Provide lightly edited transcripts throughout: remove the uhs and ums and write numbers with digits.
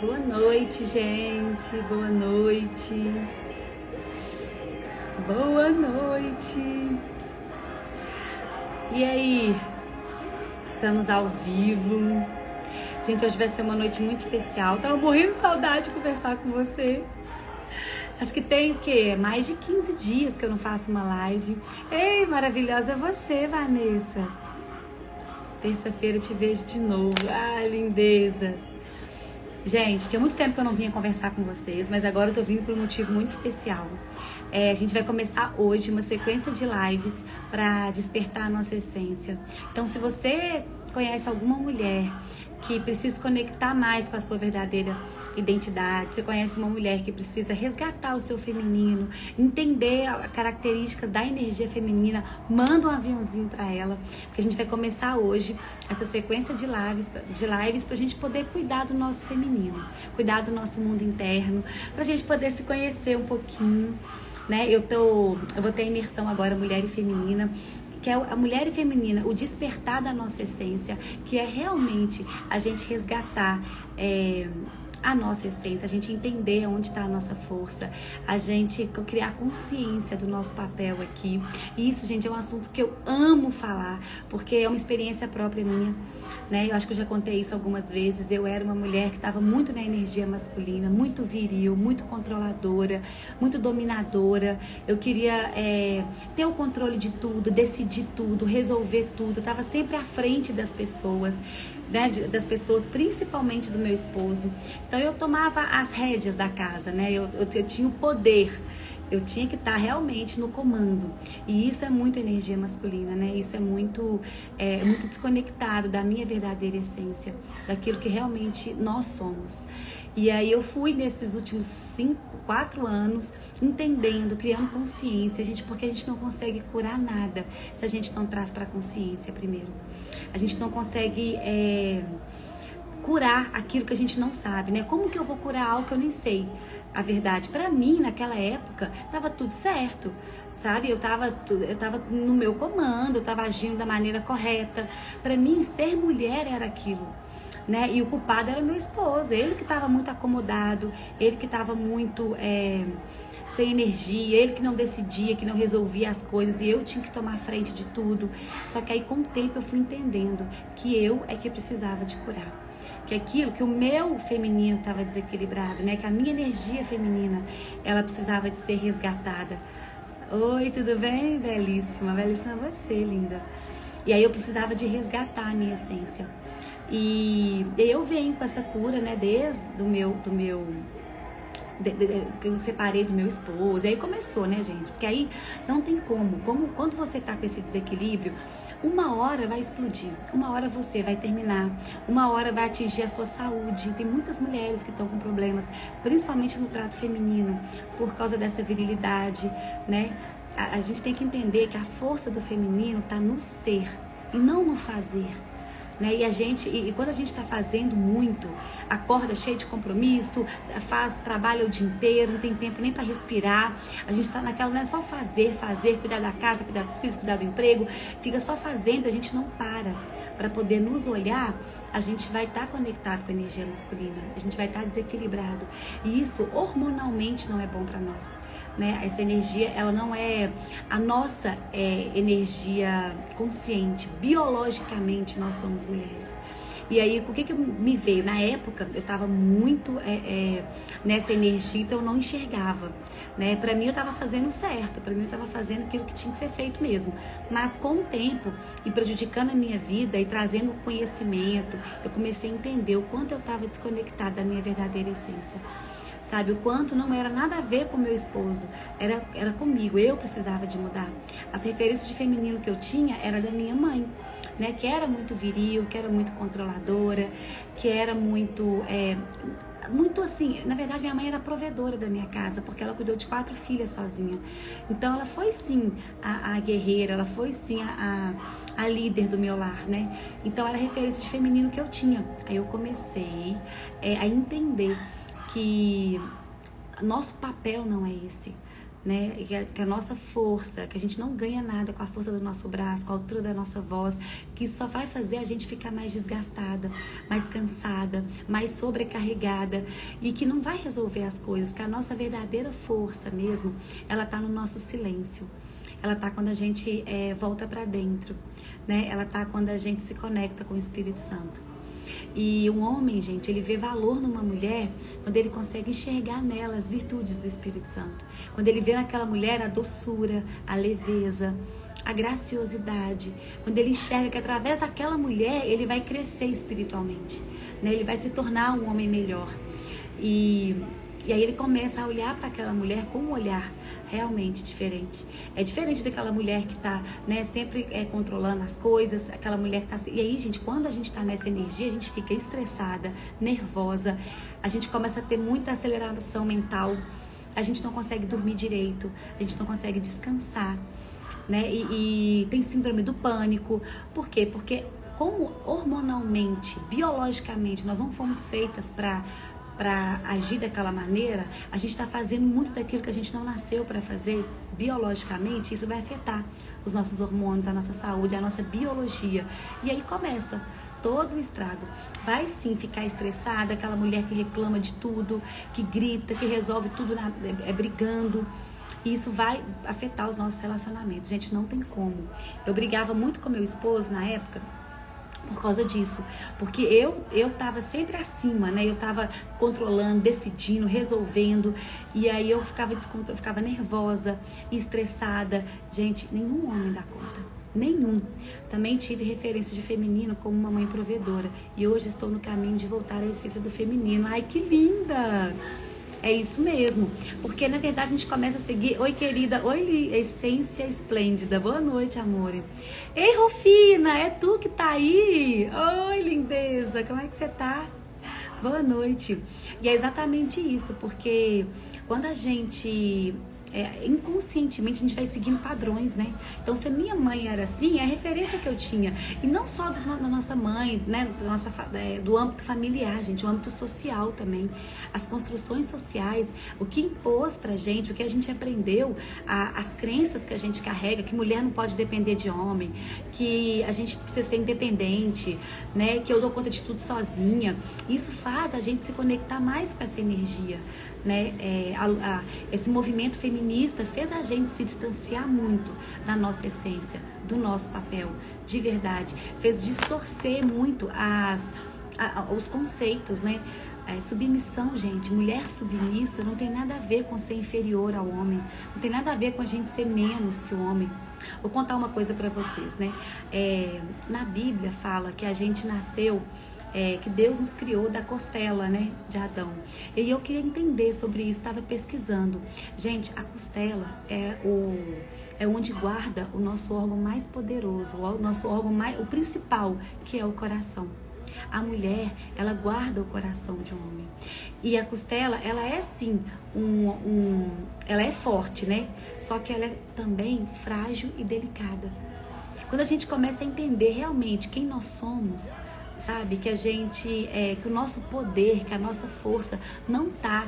Boa noite, gente. Boa noite. Boa noite. E aí? Estamos ao vivo. Gente, hoje vai ser uma noite muito especial. Tava morrendo de saudade de conversar com vocês. Acho que tem o quê? Mais de 15 dias que eu não faço uma live. Ei, maravilhosa é você, Vanessa. Terça-feira eu te vejo de novo. Ai, lindeza. Gente, tinha muito tempo que eu não vinha conversar com vocês, mas agora eu tô vindo por um motivo muito especial. A gente vai começar hoje uma sequência de lives para despertar a nossa essência. Então, se você conhece alguma mulher que precisa conectar mais com a sua verdadeira identidade, você conhece uma mulher que precisa resgatar o seu feminino, entender as características da energia feminina, manda um aviãozinho para ela, porque a gente vai começar hoje essa sequência de lives pra gente poder cuidar do nosso feminino, cuidar do nosso mundo interno, pra gente poder se conhecer um pouquinho, né? Eu vou ter a imersão agora Mulher e Feminina, que é a mulher e feminina, o despertar da nossa essência, que é realmente a gente resgatar a nossa essência, a gente entender onde está a nossa força, a gente criar consciência do nosso papel aqui. E isso, gente, é um assunto que eu amo falar, porque é uma experiência própria minha, né? Eu acho que eu já contei isso algumas vezes. Eu era uma mulher que estava muito na energia masculina, muito viril, muito controladora, muito dominadora. Eu queria ter o controle de tudo, decidir tudo, resolver tudo. Eu estava sempre à frente das pessoas, né, principalmente do meu esposo. Então eu tomava as rédeas da casa, né? Eu tinha o poder. Eu tinha que estar realmente no comando. E isso é muito energia masculina, né? Isso é muito desconectado da minha verdadeira essência, daquilo que realmente nós somos. E aí eu fui nesses últimos 4 anos entendendo, criando consciência, porque a gente não consegue curar nada se a gente não traz para a consciência primeiro. A gente não consegue curar aquilo que a gente não sabe, né? Como que eu vou curar algo que eu nem sei? A verdade, para mim, naquela época, tava tudo certo, sabe? Eu tava no meu comando, eu tava agindo da maneira correta. Para mim, ser mulher era aquilo, né? E o culpado era meu esposo, ele que estava muito acomodado, ele que estava muito sem energia, ele que não decidia, que não resolvia as coisas, e eu tinha que tomar frente de tudo. Só que aí, com o tempo, eu fui entendendo que eu é que precisava de curar. Que aquilo, que o meu feminino estava desequilibrado, né? Que a minha energia feminina, ela precisava de ser resgatada. Oi, tudo bem? Belíssima, belíssima você, linda. E aí eu precisava de resgatar a minha essência. E eu venho com essa cura, né? Desde que eu separei do meu esposo. E aí começou, né, gente? Porque aí não tem como quando você tá com esse desequilíbrio, uma hora vai explodir, uma hora você vai terminar, uma hora vai atingir a sua saúde. Tem muitas mulheres que estão com problemas, principalmente no trato feminino, por causa dessa virilidade, né? A gente tem que entender que a força do feminino está no ser e não no fazer. Né? E quando a gente está fazendo muito, acorda cheio de compromisso, trabalha o dia inteiro, não tem tempo nem para respirar, a gente está naquela, não é só fazer, cuidar da casa, cuidar dos filhos, cuidar do emprego, fica só fazendo, a gente não para poder nos olhar. A gente vai estar conectado com a energia masculina, a gente vai estar desequilibrado, e isso hormonalmente não é bom para nós, né? Essa energia, ela não é a nossa energia consciente. Biologicamente nós somos mulheres. E aí, o que me veio? Na época, eu estava muito nessa energia, então eu não enxergava, né? Para mim, eu estava fazendo certo, para mim, eu estava fazendo aquilo que tinha que ser feito mesmo. Mas, com o tempo, e prejudicando a minha vida, e trazendo conhecimento, eu comecei a entender o quanto eu estava desconectada da minha verdadeira essência. Sabe, o quanto não era nada a ver com meu esposo, era comigo, eu precisava de mudar. As referências de feminino que eu tinha era da minha mãe, né, que era muito viril, que era muito controladora, que era muito assim, na verdade minha mãe era provedora da minha casa, porque ela cuidou de 4 filhas sozinha. Então ela foi sim a guerreira, ela foi sim a líder do meu lar, né? Então era a referência de feminino que eu tinha. Aí eu comecei a entender que nosso papel não é esse, né? Que a nossa força, que a gente não ganha nada com a força do nosso braço, com a altura da nossa voz, que isso só vai fazer a gente ficar mais desgastada, mais cansada, mais sobrecarregada e que não vai resolver as coisas, que a nossa verdadeira força mesmo, ela tá no nosso silêncio. Ela tá quando a gente volta para dentro, né? Ela tá quando a gente se conecta com o Espírito Santo. E um homem, gente, ele vê valor numa mulher quando ele consegue enxergar nela as virtudes do Espírito Santo. Quando ele vê naquela mulher a doçura, a leveza, a graciosidade. Quando ele enxerga que através daquela mulher ele vai crescer espiritualmente, né? Ele vai se tornar um homem melhor. E aí ele começa a olhar para aquela mulher com um olhar realmente diferente. É diferente daquela mulher que está, né, sempre controlando as coisas, aquela mulher que está... E aí, gente, quando a gente está nessa energia, a gente fica estressada, nervosa, a gente começa a ter muita aceleração mental, a gente não consegue dormir direito, a gente não consegue descansar, né? E tem síndrome do pânico. Por quê? Porque como hormonalmente, biologicamente, nós não fomos feitas para agir daquela maneira, a gente está fazendo muito daquilo que a gente não nasceu para fazer biologicamente. Isso vai afetar os nossos hormônios, a nossa saúde, a nossa biologia. E aí começa todo o estrago. Vai sim ficar estressada, aquela mulher que reclama de tudo, que grita, que resolve tudo brigando. E isso vai afetar os nossos relacionamentos. Gente, não tem como. Eu brigava muito com meu esposo na época, por causa disso, porque eu tava sempre acima, né? Eu tava controlando, decidindo, resolvendo, e aí eu ficava nervosa, estressada. Gente, nenhum homem dá conta, nenhum. Também tive referência de feminino como uma mãe provedora, e hoje estou no caminho de voltar à essência do feminino. Ai, que linda! É isso mesmo, porque na verdade a gente começa a seguir. Oi, querida, oi, essência esplêndida, boa noite, amor. Ei, Rufina, é tu que tá aí? Oi, lindeza, como é que você tá? Boa noite. E é exatamente isso, porque quando a gente... inconscientemente a gente vai seguindo padrões, né? Então, se a minha mãe era assim, é a referência que eu tinha. E não só da nossa mãe, né? Do âmbito familiar, gente, o âmbito social também. As construções sociais, o que impôs pra gente, o que a gente aprendeu, as crenças que a gente carrega, que mulher não pode depender de homem, que a gente precisa ser independente, né? Que eu dou conta de tudo sozinha. Isso faz a gente se conectar mais com essa energia, né? Esse movimento feminista fez a gente se distanciar muito da nossa essência, do nosso papel, de verdade. Fez distorcer muito os conceitos, né? Submissão, gente, mulher submissa não tem nada a ver com ser inferior ao homem, não tem nada a ver com a gente ser menos que o homem. Vou contar uma coisa pra vocês, né? Na Bíblia fala que a gente nasceu... que Deus nos criou da costela, né, de Adão. E eu queria entender sobre isso, estava pesquisando. Gente, a costela é onde guarda o nosso órgão mais poderoso, o nosso órgão o principal, que é o coração. A mulher, ela guarda o coração de um homem. E a costela, ela é sim, ela é forte, né? Só que ela é também frágil e delicada. Quando a gente começa a entender realmente quem nós somos, sabe, que a gente, que o nosso poder, que a nossa força não tá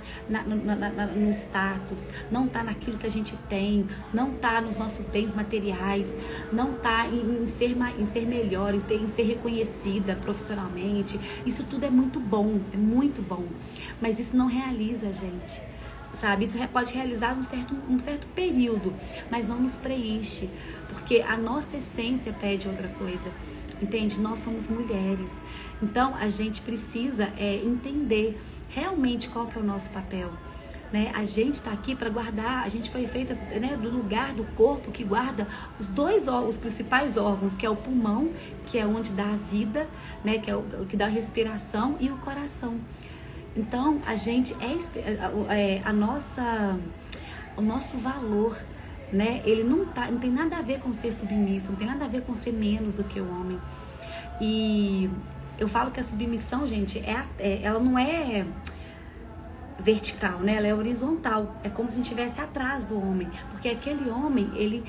no status, não tá naquilo que a gente tem, não tá nos nossos bens materiais, não tá em ser melhor, em ser reconhecida profissionalmente. Isso tudo é muito bom, mas isso não realiza a gente, sabe? Isso pode realizar um certo período, mas não nos preenche, porque a nossa essência pede outra coisa. Entende? Nós somos mulheres, então a gente precisa entender realmente qual que é o nosso papel, né? A gente está aqui para guardar, a gente foi feita, né, do lugar do corpo que guarda os principais órgãos, que é o pulmão, que é onde dá a vida, né, que é o que dá a respiração, e o coração. Então a gente o nosso valor, né? Ele não tem nada a ver com ser submissa, não tem nada a ver com ser menos do que o homem. E eu falo que a submissão, gente, ela não é vertical, né? Ela é horizontal. É como se a gente estivesse atrás do homem. Porque aquele homem, ele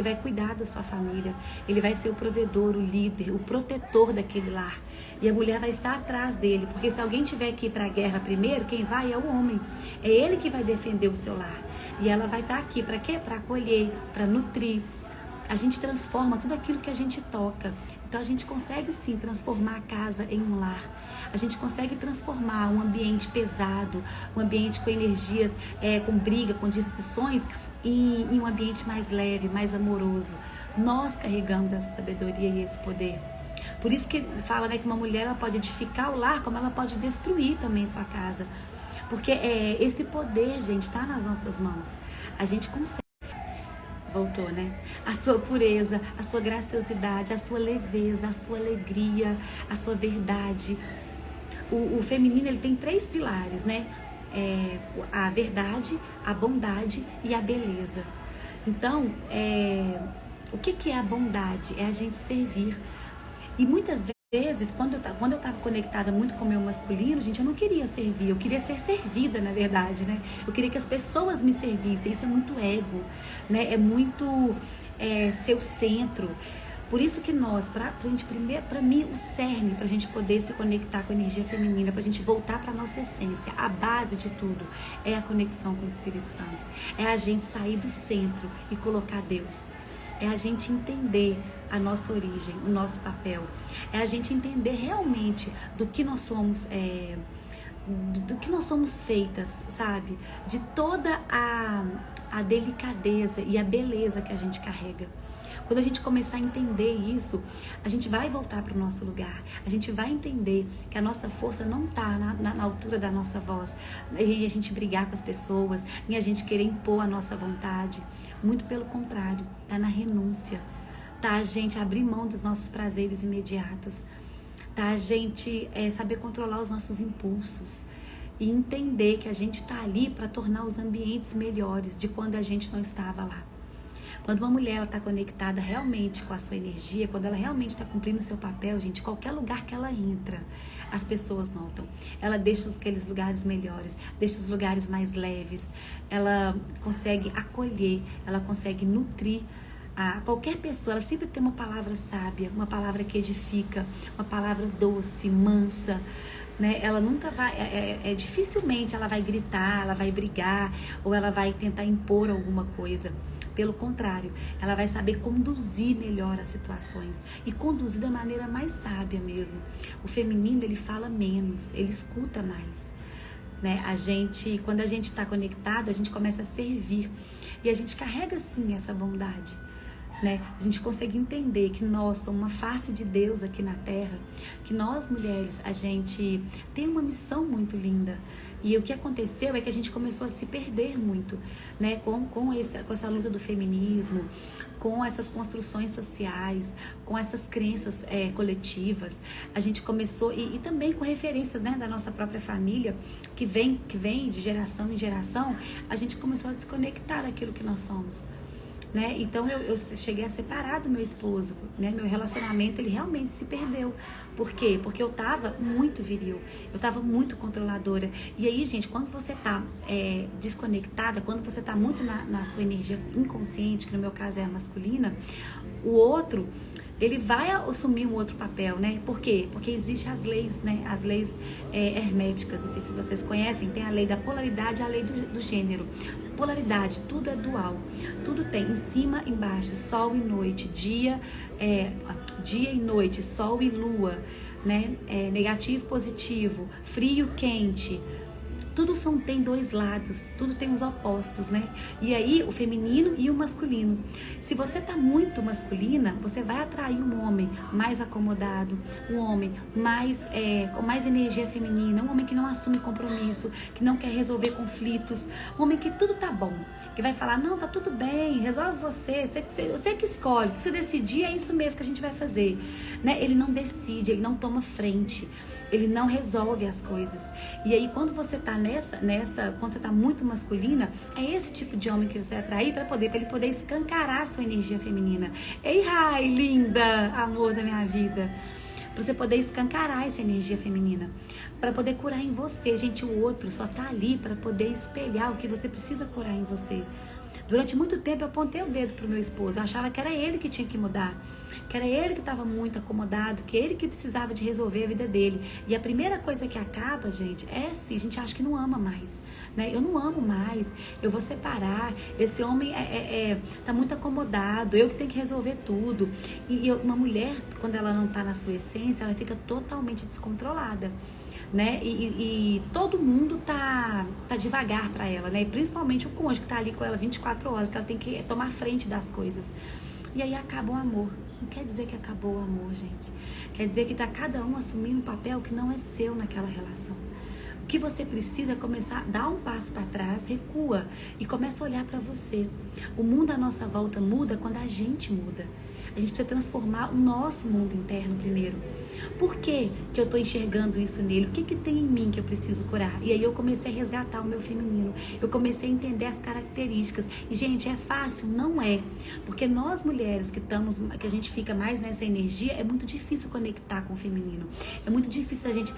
vai cuidar da sua família. Ele vai ser o provedor, o líder, o protetor daquele lar. E a mulher vai estar atrás dele. Porque se alguém tiver que ir para a guerra primeiro, quem vai é o homem. É ele que vai defender o seu lar. E ela vai estar aqui para quê? Para acolher, para nutrir. A gente transforma tudo aquilo que a gente toca. Então a gente consegue sim transformar a casa em um lar. A gente consegue transformar um ambiente pesado, um ambiente com energias, com briga, com discussões, em um ambiente mais leve, mais amoroso. Nós carregamos essa sabedoria e esse poder. Por isso que fala, né, que uma mulher ela pode edificar o lar, como ela pode destruir também sua casa. Porque esse poder, gente, está nas nossas mãos. A gente consegue. Voltou, né? A sua pureza, a sua graciosidade, a sua leveza, a sua alegria, a sua verdade. O feminino, ele tem 3 pilares, né? A verdade, a bondade e a beleza. Então, o que é a bondade? É a gente servir. E muitas vezes, quando eu estava conectada muito com o meu masculino, gente, eu não queria servir, eu queria ser servida, na verdade, né? Eu queria que as pessoas me servissem. Isso é muito ego, né? É muito seu centro. Por isso que nós, para mim, o cerne, para a gente poder se conectar com a energia feminina, para a gente voltar para a nossa essência, a base de tudo é a conexão com o Espírito Santo. É a gente sair do centro e colocar Deus. É a gente entender a nossa origem, o nosso papel. É a gente entender realmente do que nós somos, do que nós somos feitas, sabe? De toda a delicadeza e a beleza que a gente carrega. Quando a gente começar a entender isso, a gente vai voltar para o nosso lugar. A gente vai entender que a nossa força não está na altura da nossa voz. E a gente brigar com as pessoas, nem a gente querer impor a nossa vontade. Muito pelo contrário, está na renúncia. Tá a gente abrir mão dos nossos prazeres imediatos. Tá a gente saber controlar os nossos impulsos. E entender que a gente está ali para tornar os ambientes melhores de quando a gente não estava lá. Quando uma mulher está conectada realmente com a sua energia, quando ela realmente está cumprindo o seu papel, gente, qualquer lugar que ela entra, as pessoas notam. Ela deixa aqueles lugares melhores, deixa os lugares mais leves, ela consegue acolher, ela consegue nutrir qualquer pessoa. Ela sempre tem uma palavra sábia, uma palavra que edifica, uma palavra doce, mansa, né? Ela nunca vai, dificilmente ela vai gritar, ela vai brigar ou ela vai tentar impor alguma coisa. Pelo contrário, ela vai saber conduzir melhor as situações e conduzir da maneira mais sábia mesmo. O feminino, ele fala menos, ele escuta mais, né? Quando a gente está conectado, a gente começa a servir e a gente carrega sim essa bondade, né? A gente consegue entender que nós somos uma face de Deus aqui na Terra, que nós mulheres, a gente tem uma missão muito linda. E o que aconteceu é que a gente começou a se perder muito, né? Com essa luta do feminismo, com essas construções sociais, com essas crenças coletivas. A gente começou, e também com referências, né, da nossa própria família, que vem de geração em geração, a gente começou a desconectar daquilo que nós somos. Né? Então eu cheguei a separar do meu esposo, né? Meu relacionamento, ele realmente se perdeu. Por quê? Porque eu tava muito viril, eu tava muito controladora. E aí, gente, quando você tá desconectada, quando você tá muito na sua energia inconsciente, que no meu caso é a masculina, o outro, ele vai assumir um outro papel, né? Por quê? Porque existem as leis, né? As leis herméticas, não sei se vocês conhecem, tem a lei da polaridade e a lei do gênero. Polaridade, tudo é dual, tudo tem em cima, embaixo, sol e noite, dia e noite, sol e lua, né? Negativo, positivo, frio, quente. Tudo tem 2 lados, tudo tem os opostos, né? E aí, o feminino e o masculino. Se você tá muito masculina, você vai atrair um homem mais acomodado, um homem com mais energia feminina, um homem que não assume compromisso, que não quer resolver conflitos, um homem que tudo tá bom, que vai falar, não, tá tudo bem, resolve você que escolhe, que você decidir, é isso mesmo que a gente vai fazer, né? Ele não decide, ele não toma frente, ele não resolve as coisas. E aí, quando você tá quando você tá muito masculina, é esse tipo de homem que você vai atrair para ele poder escancarar a sua energia feminina. Ei, Rai, linda, amor da minha vida. para você poder escancarar essa energia feminina, para poder curar em você. Gente, o outro só tá ali para poder espelhar o que você precisa curar em você. Durante muito tempo eu apontei o dedo pro meu esposo, eu achava que era ele que tinha que mudar, que era ele que estava muito acomodado, que ele que precisava de resolver a vida dele. E a primeira coisa que acaba, gente, é se a gente acha que não ama mais, né? Eu não amo mais, eu vou separar, esse homem tá muito acomodado, eu que tenho que resolver tudo. E uma mulher, quando ela não tá na sua essência, ela fica totalmente descontrolada, né? E todo mundo tá devagar para ela, né? E principalmente o cônjuge que tá ali com ela 24 horas, que ela tem que tomar frente das coisas. E aí acaba o amor. Não quer dizer que acabou o amor, gente. Quer dizer que tá cada um assumindo um papel que não é seu naquela relação. O que você precisa é começar a dar um passo para trás, recua e começa a olhar para você. O mundo à nossa volta muda quando a gente muda. A gente precisa transformar o nosso mundo interno primeiro. Por que que eu estou enxergando isso nele? O que que tem em mim que eu preciso curar? E aí eu comecei a resgatar o meu feminino. Eu comecei a entender as características. E, gente, é fácil? Não é. Porque nós mulheres que a gente fica mais nessa energia, é muito difícil conectar com o feminino. É muito difícil a gente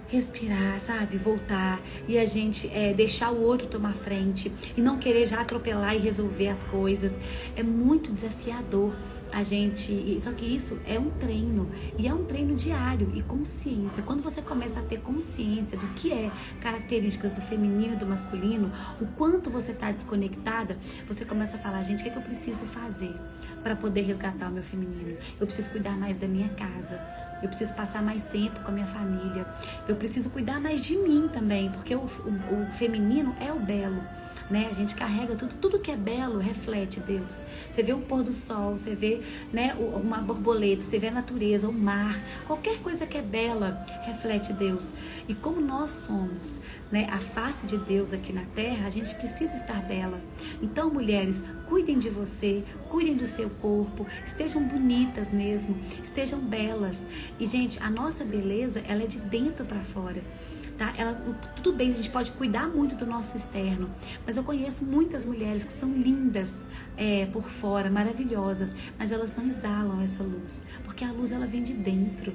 respirar, sabe? Voltar e a gente deixar o outro tomar frente e não querer já atropelar e resolver as coisas. É muito desafiador a gente, só que isso é um treino e é um treino diário e consciência. Quando você começa a ter consciência do que é características do feminino e do masculino, o quanto você está desconectada, você começa a falar, gente, o que é que eu preciso fazer para poder resgatar o meu feminino? Eu preciso cuidar mais da minha casa. Eu preciso passar mais tempo com a minha família. Eu preciso cuidar mais de mim também, porque o feminino é o belo, né? A gente carrega tudo que é belo reflete Deus. Você vê o pôr do sol, você vê, né, uma borboleta, você vê a natureza, o mar, qualquer coisa que é bela reflete Deus. E como nós somos, né, a face de Deus aqui na terra, a gente precisa estar bela. Então, mulheres, cuidem de você, cuidem do seu corpo, estejam bonitas mesmo, estejam belas. E, gente, a nossa beleza, ela é de dentro para fora. Tá? Tudo bem, a gente pode cuidar muito do nosso externo, mas eu conheço muitas mulheres que são lindas por fora, maravilhosas, mas elas não exalam essa luz, porque a luz ela vem de dentro.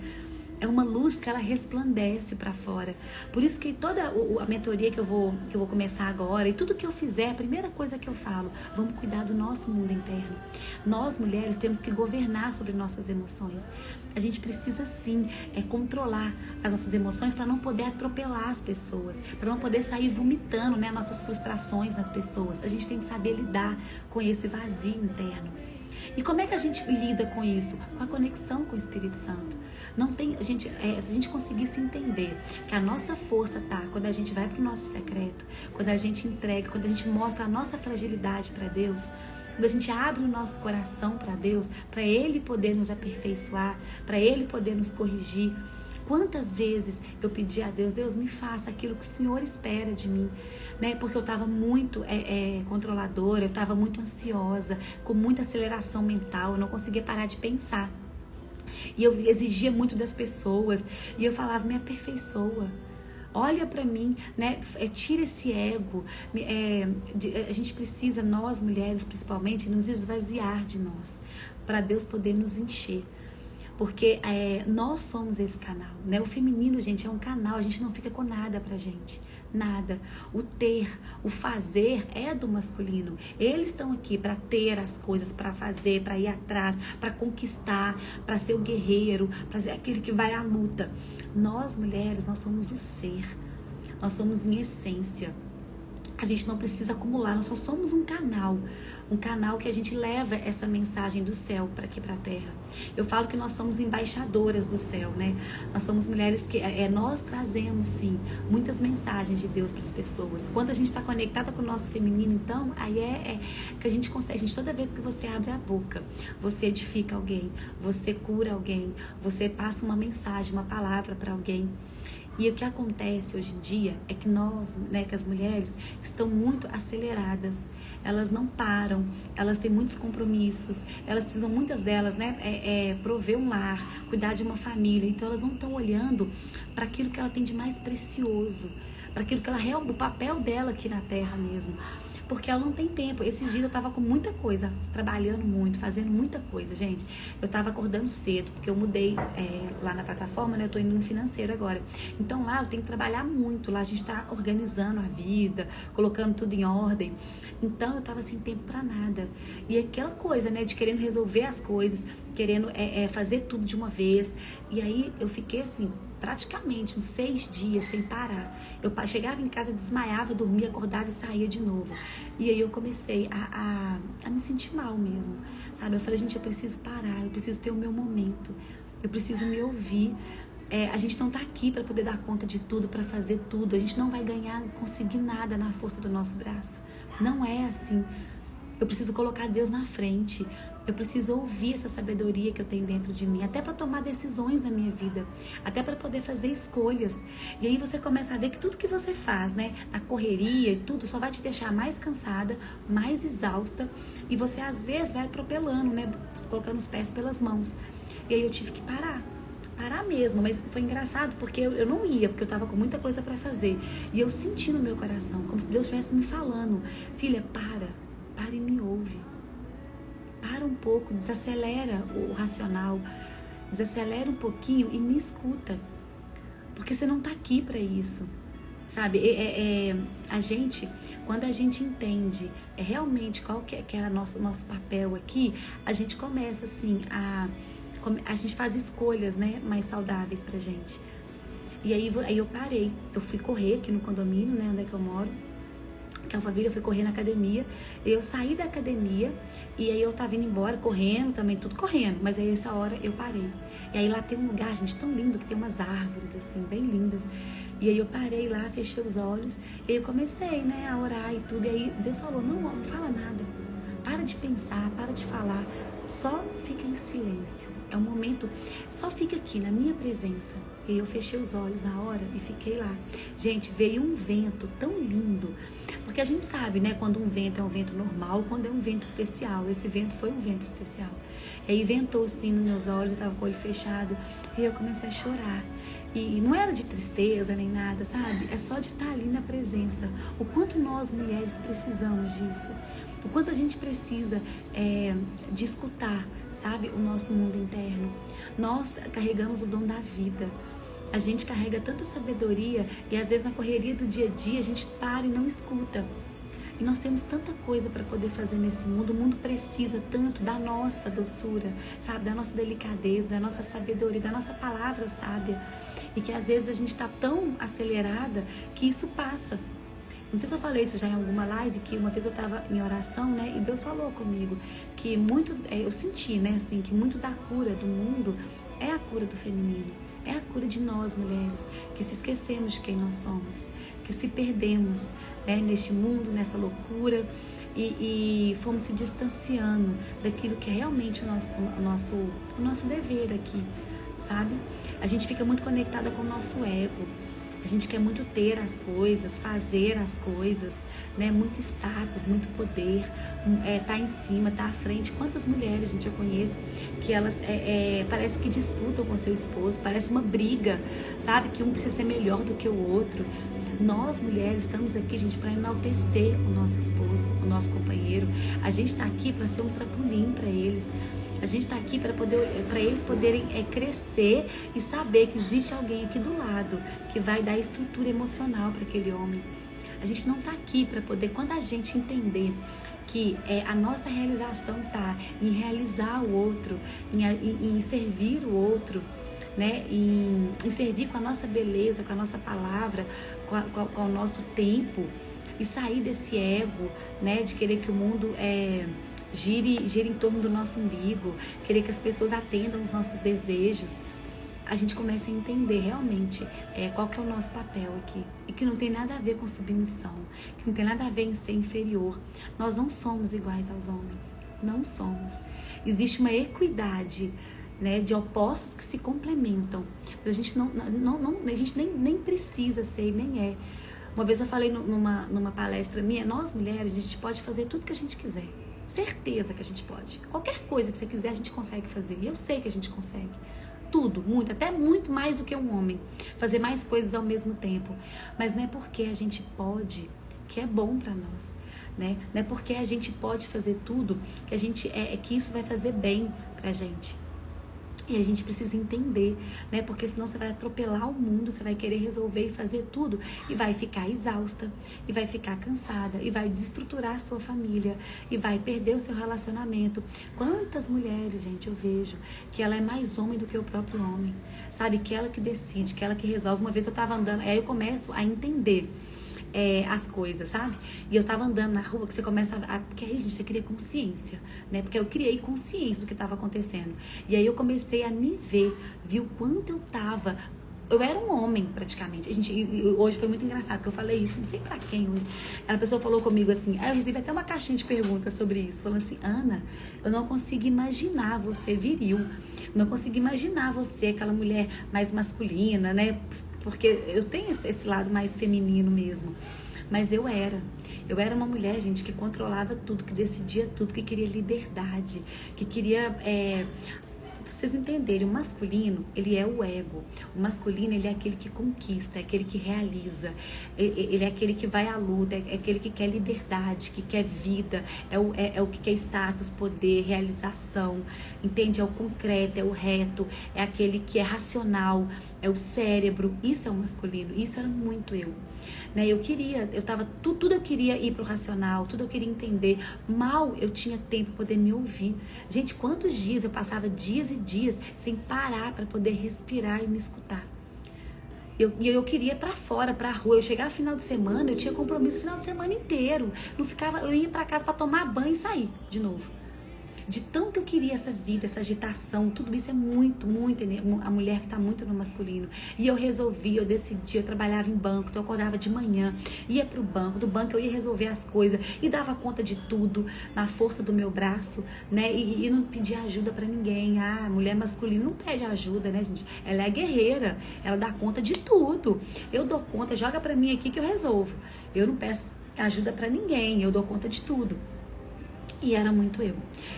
É uma luz que ela resplandece para fora. Por isso que toda a mentoria que eu vou começar agora e tudo que eu fizer, a primeira coisa que eu falo, vamos cuidar do nosso mundo interno. Nós, mulheres, temos que governar sobre nossas emoções. A gente precisa sim controlar as nossas emoções para não poder atropelar as pessoas, para não poder sair vomitando, né, nossas frustrações nas pessoas. A gente tem que saber lidar com esse vazio interno. E como é que a gente lida com isso? Com a conexão com o Espírito Santo. Não tem, se a gente conseguisse entender que a nossa força tá quando a gente vai para o nosso secreto, quando a gente entrega, quando a gente mostra a nossa fragilidade para Deus, quando a gente abre o nosso coração para Deus, para Ele poder nos aperfeiçoar, para Ele poder nos corrigir. Quantas vezes eu pedi a Deus, Deus, me faça aquilo que o Senhor espera de mim, né? Porque eu estava muito controladora, eu estava muito ansiosa, com muita aceleração mental, eu não conseguia parar de pensar. E eu exigia muito das pessoas, e eu falava, me aperfeiçoa. Olha pra mim, né? Tira esse ego. A gente precisa, nós mulheres principalmente, nos esvaziar de nós, para Deus poder nos encher. Porque nós somos esse canal, né? O feminino, gente, é um canal, a gente não fica com nada pra gente, nada. O ter, o fazer é do masculino. Eles estão aqui para ter as coisas, para fazer, para ir atrás, para conquistar, para ser o guerreiro, para ser aquele que vai à luta. Nós, mulheres, nós somos o ser, nós somos em essência. A gente não precisa acumular, nós só somos um canal que a gente leva essa mensagem do céu para aqui para a terra. Eu falo que nós somos embaixadoras do céu, né? Nós somos mulheres que nós trazemos sim muitas mensagens de Deus para as pessoas. Quando a gente está conectada com o nosso feminino, então aí que a gente consegue. Toda vez que você abre a boca, você edifica alguém, você cura alguém, você passa uma mensagem, uma palavra para alguém. E o que acontece hoje em dia é que nós, né, que as mulheres estão muito aceleradas, elas não param, elas têm muitos compromissos, elas precisam, muitas delas, né, prover um lar, cuidar de uma família, então elas não estão olhando para aquilo que ela tem de mais precioso, para aquilo que o papel dela aqui na terra mesmo. porque ela não tem tempo. Esses dias eu tava com muita coisa, trabalhando muito, fazendo muita coisa, gente. Eu tava acordando cedo, porque eu mudei lá na plataforma, né? Eu tô indo no financeiro agora. Então lá eu tenho que trabalhar muito, lá a gente tá organizando a vida, colocando tudo em ordem. Então eu tava sem tempo pra nada. E aquela coisa, né, de querendo resolver as coisas, querendo fazer tudo de uma vez. E aí eu fiquei assim, praticamente uns 6 dias sem parar. Eu chegava em casa, desmaiava, dormia, acordava e saía de novo. E aí eu comecei a me sentir mal mesmo, sabe? Eu falei, gente, eu preciso parar, eu preciso ter o meu momento, eu preciso me ouvir. A gente não tá aqui para poder dar conta de tudo, para fazer tudo. A gente não vai ganhar, conseguir nada na força do nosso braço. Não é assim. Eu preciso colocar Deus na frente. Eu preciso ouvir essa sabedoria que eu tenho dentro de mim, até para tomar decisões na minha vida, até para poder fazer escolhas. E aí você começa a ver que tudo que você faz, né, na correria e tudo, só vai te deixar mais cansada, mais exausta, e você às vezes vai atropelando, né, colocando os pés pelas mãos. E aí eu tive que parar mesmo, mas foi engraçado porque eu não ia, porque eu tava com muita coisa para fazer. E eu senti no meu coração, como se Deus estivesse me falando, filha, para e me ouve. Para um pouco, desacelera o racional, desacelera um pouquinho e me escuta, porque você não tá aqui para isso, sabe? A gente, quando a gente entende realmente qual que é o nosso papel aqui, a gente começa assim a gente faz escolhas, né, mais saudáveis pra gente. E aí eu parei, eu fui correr aqui no condomínio, né, onde é que eu moro, que é Alphaville, eu fui correr na academia. Eu saí da academia e aí eu tava indo embora, correndo também, tudo correndo. Mas aí essa hora eu parei. E aí lá tem um lugar, gente, tão lindo, que tem umas árvores assim, bem lindas. E aí eu parei lá, fechei os olhos e eu comecei, né, a orar e tudo. E aí Deus falou, não fala nada. Para de pensar, para de falar. Só fica em silêncio. É um momento, só fica aqui na minha presença. E eu fechei os olhos na hora e fiquei lá. Gente, veio um vento tão lindo. Porque a gente sabe, né, quando um vento é um vento normal, quando é um vento especial. Esse vento foi um vento especial. E aí ventou assim nos meus olhos, eu tava com o olho fechado. E eu comecei a chorar. E não era de tristeza nem nada, sabe? É só de estar ali na presença. O quanto nós, mulheres, precisamos disso. O quanto a gente precisa de escutar, sabe? O nosso mundo interno. Nós carregamos o dom da vida. A gente carrega tanta sabedoria e às vezes na correria do dia a dia a gente para e não escuta. E nós temos tanta coisa para poder fazer nesse mundo. O mundo precisa tanto da nossa doçura, sabe? Da nossa delicadeza, da nossa sabedoria, da nossa palavra sábia. E que às vezes a gente está tão acelerada que isso passa. Não sei se eu falei isso já em alguma live, que uma vez eu estava em oração, né? E Deus falou comigo que muito, eu senti, né? Assim, que muito da cura do mundo é a cura do feminino. É a cura de nós, mulheres, que se esquecemos de quem nós somos, que se perdemos, né, neste mundo, nessa loucura e fomos se distanciando daquilo que é realmente o nosso dever aqui, sabe? A gente fica muito conectada com o nosso ego. A gente quer muito ter as coisas, fazer as coisas, né? Muito status, muito poder, tá em cima, tá à frente. Quantas mulheres, gente, eu conheço que elas parece que disputam com seu esposo, parece uma briga, sabe? Que um precisa ser melhor do que o outro. Nós, mulheres, estamos aqui, gente, para enaltecer o nosso esposo, o nosso companheiro. A gente está aqui para ser um trampolim para eles. A gente está aqui para eles poderem crescer e saber que existe alguém aqui do lado que vai dar estrutura emocional para aquele homem. A gente não está aqui para poder, quando a gente entender que a nossa realização está em realizar o outro, em servir o outro, né? Em servir com a nossa beleza, com a nossa palavra, com o nosso tempo e sair desse ego, né? De querer que o mundo gire em torno do nosso umbigo, querer que as pessoas atendam os nossos desejos. A gente começa a entender realmente qual que é o nosso papel aqui. E que não tem nada a ver com submissão, que não tem nada a ver em ser inferior. Nós não somos iguais aos homens, não somos. Existe uma equidade, né, de opostos que se complementam. Mas a gente a gente nem precisa ser, nem é. Uma vez eu falei numa palestra minha, nós mulheres, a gente pode fazer tudo que a gente quiser. Certeza que a gente pode. Qualquer coisa que você quiser, a gente consegue fazer. E eu sei que a gente consegue. Tudo, muito, até muito mais do que um homem. Fazer mais coisas ao mesmo tempo. Mas não é porque a gente pode que é bom pra nós. né? Não é porque a gente pode fazer tudo que a gente que isso vai fazer bem pra gente. E a gente precisa entender, né? Porque senão você vai atropelar o mundo, você vai querer resolver e fazer tudo e vai ficar exausta, e vai ficar cansada, e vai desestruturar a sua família, e vai perder o seu relacionamento. Quantas mulheres, gente, eu vejo que ela é mais homem do que o próprio homem, sabe? Que ela que decide, que ela que resolve. Uma vez eu tava andando, aí eu começo a entender as coisas, sabe? E eu tava andando na rua, que você começa porque aí, gente, você cria consciência, né? Porque eu criei consciência do que tava acontecendo. E aí eu comecei a me ver, vi o quanto eu tava... Eu era um homem, praticamente. Hoje foi muito engraçado, porque eu falei isso, não sei pra quem hoje. A pessoa falou comigo assim, aí eu recebi até uma caixinha de perguntas sobre isso, falando assim, Ana, eu não consigo imaginar você viril, não consigo imaginar você, aquela mulher mais masculina, né? Porque eu tenho esse lado mais feminino mesmo. Mas eu era uma mulher, gente, que controlava tudo, que decidia tudo, que queria liberdade, que queria... Pra vocês entenderem, o masculino, ele é o ego. O masculino, ele é aquele que conquista, é aquele que realiza, ele é aquele que vai à luta, é aquele que quer liberdade, que quer vida, é o que quer status, poder, realização, entende? É o concreto, é o reto, é aquele que é racional, é o cérebro. Isso é o masculino, isso era muito eu. Né? Tudo eu queria ir pro racional, tudo eu queria entender. Mal eu tinha tempo para poder me ouvir. Gente, quantos dias eu passava dias e dias sem parar para poder respirar e me escutar. Eu queria ir pra fora, pra rua. Eu chegava final de semana, eu tinha compromisso o final de semana inteiro. Não ficava, eu ia pra casa para tomar banho e sair de novo. De tão que eu queria essa vida, essa agitação, tudo isso é muito, a mulher que tá muito no masculino. E eu resolvi, eu decidi, eu trabalhava em banco, então eu acordava de manhã, ia pro banco, do banco eu ia resolver as coisas e dava conta de tudo na força do meu braço, né? E não pedia ajuda pra ninguém. A mulher masculina não pede ajuda, né, gente? Ela é guerreira, ela dá conta de tudo. Eu dou conta, joga pra mim aqui que eu resolvo. Eu não peço ajuda pra ninguém, eu dou conta de tudo. E era muito eu.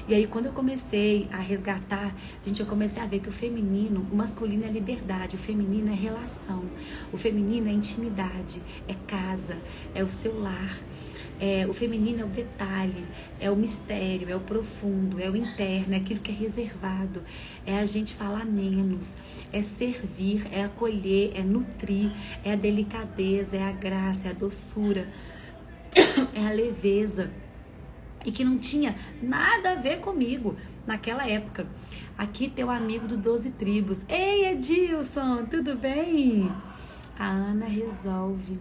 E aí quando eu comecei a resgatar, gente, eu comecei a ver que o masculino é liberdade, o feminino é relação, o feminino é intimidade, é casa, é o seu lar. O feminino é o detalhe, é o mistério, é o profundo, é o interno, é aquilo que é reservado, é a gente falar menos, é servir, é acolher, é nutrir, é a delicadeza, é a graça, é a doçura, é a leveza. E que não tinha nada a ver comigo naquela época. Aqui teu amigo do 12 Tribos. Ei, Edilson, tudo bem? A Ana resolve.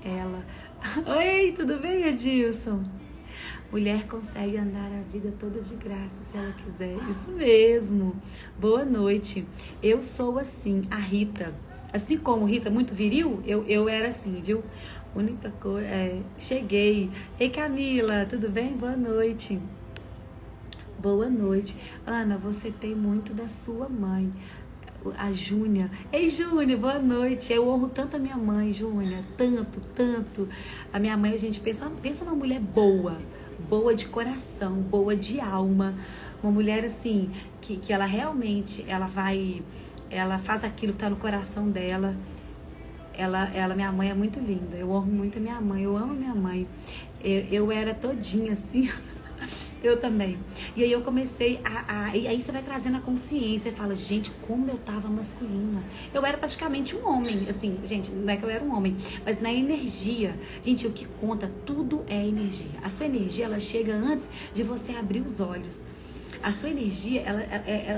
Ela. Oi, tudo bem, Edilson? Mulher consegue andar a vida toda de graça se ela quiser. Isso mesmo. Boa noite. Eu sou assim, a Rita. Assim como Rita, muito viril, eu era assim, viu? Única coisa, cheguei. Ei, Camila, tudo bem? Boa noite. Boa noite. Ana, você tem muito da sua mãe, a Júnia. Ei, Júnia, boa noite. Eu honro tanto a minha mãe, Júnia, tanto. A minha mãe, a gente pensa numa mulher boa de coração, boa de alma. Uma mulher assim, que ela realmente, ela faz aquilo que tá no coração dela. Minha mãe é muito linda, eu honro muito a minha mãe, eu amo a minha mãe. Eu era todinha assim, eu também. E aí eu comecei e aí você vai trazendo a consciência, você fala, gente, como eu tava masculina. Eu era praticamente um homem, assim, gente, não é que eu era um homem, mas na energia, gente, o que conta, tudo é energia. A sua energia, ela chega antes de você abrir os olhos. A sua energia, ela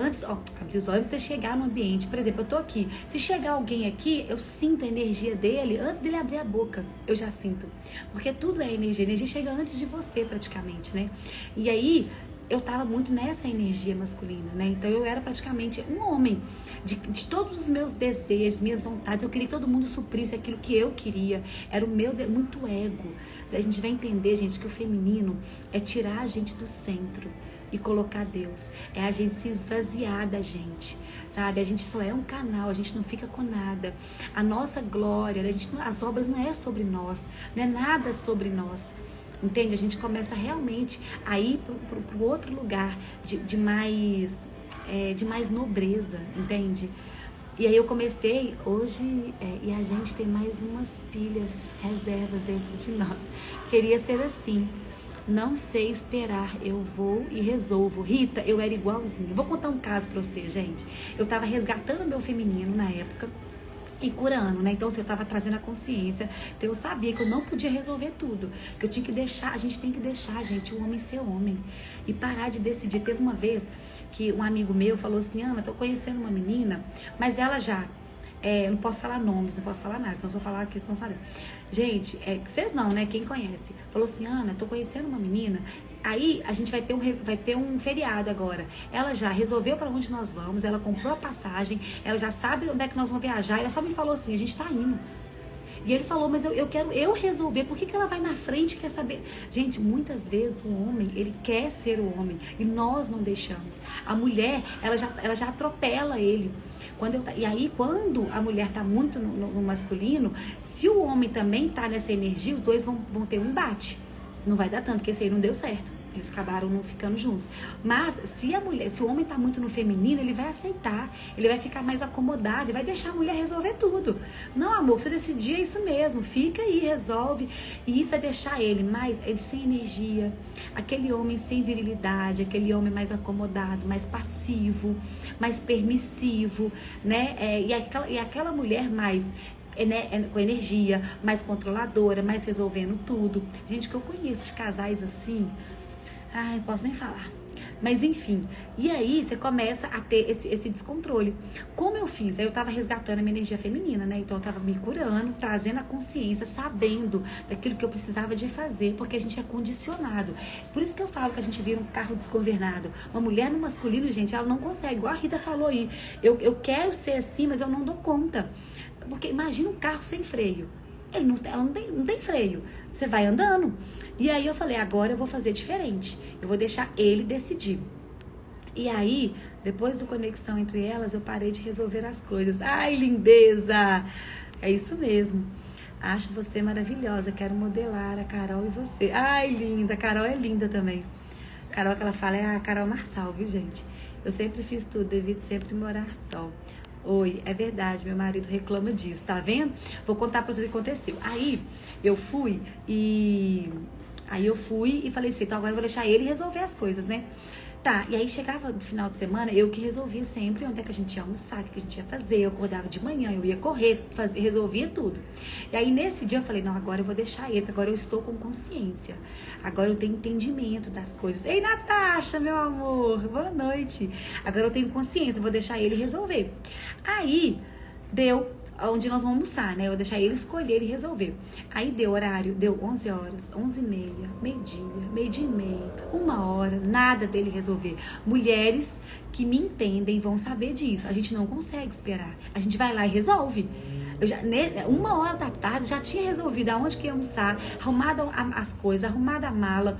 antes de você chegar no ambiente. Por exemplo, eu tô aqui. Se chegar alguém aqui, eu sinto a energia dele antes dele abrir a boca. Eu já sinto. Porque tudo é energia. A energia chega antes de você, praticamente, né? E aí, eu tava muito nessa energia masculina, né? Então, eu era praticamente um homem. De todos os meus desejos, minhas vontades, eu queria que todo mundo suprisse aquilo que eu queria. Era o meu, muito ego. A gente vai entender, gente, que o feminino é tirar a gente do centro e colocar Deus. É a gente se esvaziar da gente, sabe? A gente só é um canal, a gente não fica com nada. A nossa glória, as obras não é sobre nós, não é nada sobre nós. Entende? A gente começa realmente a ir pro outro lugar de mais nobreza, entende? E aí eu comecei, hoje, e a gente tem mais umas pilhas, reservas dentro de nós. Queria ser assim. Não sei esperar, eu vou e resolvo. Rita, eu era igualzinha. Vou contar um caso pra você, gente. Eu tava resgatando meu feminino na época e curando, né? Então, assim, eu tava trazendo a consciência. Então, eu sabia que eu não podia resolver tudo. Que eu tinha que deixar, a gente tem que deixar, gente, o homem ser homem. E parar de decidir. Teve uma vez que um amigo meu falou assim, Ana, tô conhecendo uma menina, mas ela já... eu não posso falar nomes, não posso falar nada, senão eu vou falar aqui, vocês não sabem. Gente, vocês não, né? Quem conhece? Falou assim, Ana, tô conhecendo uma menina, aí a gente vai ter um feriado agora. Ela já resolveu pra onde nós vamos, ela comprou a passagem, ela já sabe onde é que nós vamos viajar, ela só me falou assim, a gente tá indo. E ele falou, mas eu quero eu resolver, por que ela vai na frente e quer saber? Gente, muitas vezes o homem, ele quer ser o homem e nós não deixamos. A mulher, ela já atropela ele. E aí, quando a mulher tá muito no masculino, se o homem também tá nessa energia, os dois vão ter um embate. Não vai dar tanto, porque esse aí não deu certo. Eles acabaram não ficando juntos. Mas se o homem tá muito no feminino, ele vai aceitar, ele vai ficar mais acomodado e vai deixar a mulher resolver tudo. Não, amor, você decidir é isso mesmo, fica aí, resolve. E isso vai deixar ele sem energia, aquele homem sem virilidade, aquele homem mais acomodado, mais passivo, mais permissivo, né? E aquela mulher mais com energia, mais controladora, mais resolvendo tudo. Gente, que eu conheço de casais assim, ai, não posso nem falar. Mas enfim, e aí você começa a ter esse descontrole. Como eu fiz? Aí eu tava resgatando a minha energia feminina, né? Então eu tava me curando, trazendo a consciência, sabendo daquilo que eu precisava de fazer, porque a gente é condicionado. Por isso que eu falo que a gente vira um carro desgovernado. Uma mulher no masculino, gente, ela não consegue, igual a Rita falou aí. Eu quero ser assim, mas eu não dou conta. Porque imagina um carro sem freio. Ela não tem freio. Você vai andando. E aí eu falei, agora eu vou fazer diferente. Eu vou deixar ele decidir. E aí, depois do conexão entre elas, eu parei de resolver as coisas. Ai, lindeza! É isso mesmo. Acho você maravilhosa. Quero modelar a Carol e você. Ai, linda. A Carol é linda também. A Carol que ela fala é a Carol Marçal, viu, gente? Eu sempre fiz tudo, devido sempre morar só. Oi, é verdade, meu marido reclama disso, tá vendo? Vou contar pra vocês o que aconteceu. Aí eu fui e falei assim, então agora eu vou deixar ele resolver as coisas, né? Tá, e aí chegava no final de semana, eu que resolvia sempre onde é que a gente ia almoçar, o que a gente ia fazer. Eu acordava de manhã, eu ia correr, resolvia tudo. E aí nesse dia eu falei, não, agora eu vou deixar ele, agora eu estou com consciência. Agora eu tenho entendimento das coisas. Ei, Natasha, meu amor, boa noite. Agora eu tenho consciência, vou deixar ele resolver. Aí deu onde nós vamos almoçar, né? Eu vou deixar ele escolher e resolver. Aí deu horário, deu 11 horas, 11h30, meio-dia, meio-dia e meia, 1h, nada dele resolver. Mulheres que me entendem vão saber disso. A gente não consegue esperar. A gente vai lá e resolve. Eu já, 1h da tarde, já tinha resolvido aonde que ia almoçar, arrumado as coisas, arrumado a mala,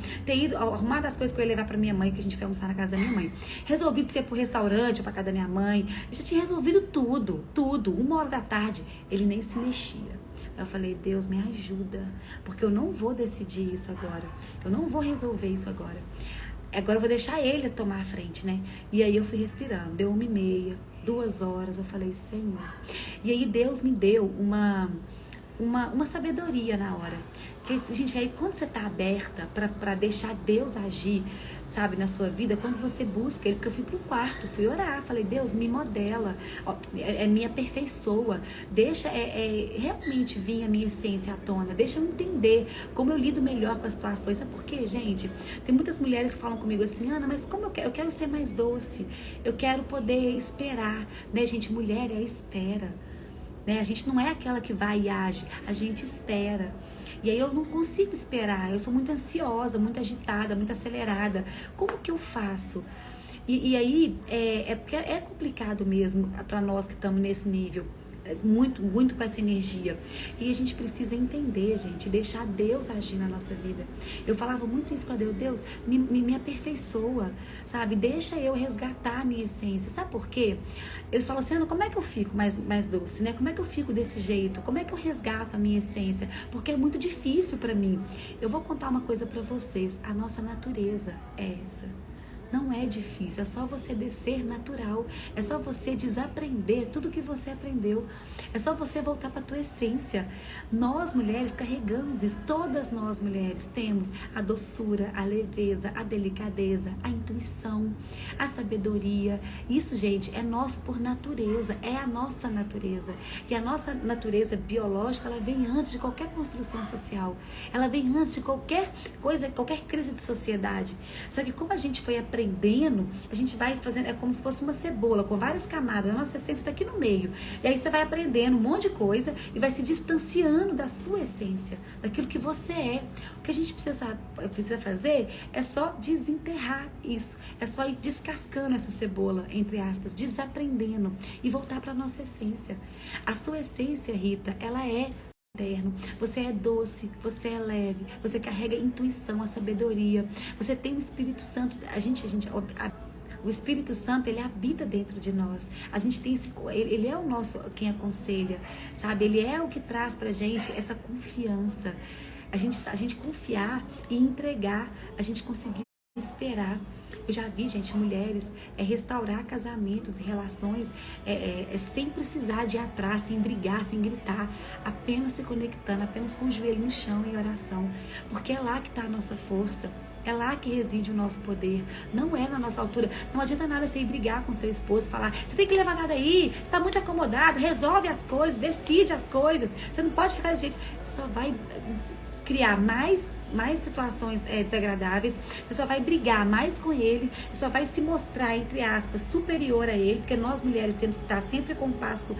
arrumado as coisas que eu ia levar pra minha mãe, que a gente foi almoçar na casa da minha mãe. Resolvido se ia pro restaurante ou pra casa da minha mãe. Eu já tinha resolvido tudo. 1h da tarde, ele nem se mexia. Eu falei, Deus, me ajuda, porque eu não vou decidir isso agora. Eu não vou resolver isso agora. Agora eu vou deixar ele tomar a frente, né? E aí eu fui respirando. Deu 1h30, 2h. Eu falei, Senhor. E aí Deus me deu uma sabedoria na hora. Porque, gente, aí quando você tá aberta pra deixar Deus agir, sabe, na sua vida, quando você busca Ele, porque eu fui pro quarto, fui orar, falei, Deus, me modela, me aperfeiçoa, deixa realmente vir a minha essência à tona, deixa eu entender como eu lido melhor com as situações. Sabe por quê, gente? Tem muitas mulheres que falam comigo assim, Ana, mas como eu quero ser mais doce, eu quero poder esperar, né, gente? Mulher é espera, né? A gente não é aquela que vai e age, a gente espera. E aí eu não consigo esperar, eu sou muito ansiosa, muito agitada, muito acelerada. Como que eu faço? E aí porque é complicado mesmo para nós que estamos nesse nível. Muito, muito com essa energia. E a gente precisa entender, gente, deixar Deus agir na nossa vida. Eu falava muito isso para Deus, Deus, me aperfeiçoa, sabe? Deixa eu resgatar a minha essência. Sabe por quê? Eles falam assim, Ana, como é que eu fico mais doce, né? Como é que eu fico desse jeito? Como é que eu resgato a minha essência? Porque é muito difícil para mim. Eu vou contar uma coisa para vocês. A nossa natureza é essa. Não é difícil, é só você descer natural. É só você desaprender tudo que você aprendeu. É só você voltar para a tua essência. Nós mulheres carregamos isso. Todas nós mulheres temos a doçura, a leveza, a delicadeza, a intuição, a sabedoria. Isso, gente, é nosso por natureza. É a nossa natureza. E a nossa natureza biológica, ela vem antes de qualquer construção social. Ela vem antes de qualquer coisa, qualquer crise de sociedade. Só que como a gente foi aprendendo, a gente vai fazendo, é como se fosse uma cebola com várias camadas. A nossa essência está aqui no meio. E aí você vai aprendendo um monte de coisa e vai se distanciando da sua essência, daquilo que você é. O que a gente precisa fazer é só desenterrar isso. É só ir descascando essa cebola, entre aspas, desaprendendo e voltar para a nossa essência. A sua essência, Rita, ela é interno. Você é doce, você é leve, você carrega a intuição, a sabedoria. Você tem o Espírito Santo. O Espírito Santo, ele habita dentro de nós. A gente tem ele é o nosso quem aconselha, sabe? Ele é o que traz pra gente essa confiança. A gente confiar e entregar, a gente conseguir esperar. Eu já vi, gente, mulheres restaurar casamentos e relações sem precisar de ir atrás, sem brigar, sem gritar, apenas se conectando, apenas com o joelho no chão em oração, porque é lá que está a nossa força. É lá que reside o nosso poder. Não é na nossa altura. Não adianta nada você ir brigar com seu esposo, falar, você tem que levantar daí, você está muito acomodado, resolve as coisas, decide as coisas. Você não pode ficar desse jeito. Você só vai criar mais situações desagradáveis, você só vai brigar mais com ele, você só vai se mostrar, entre aspas, superior a ele, porque nós mulheres temos que estar sempre com um passo,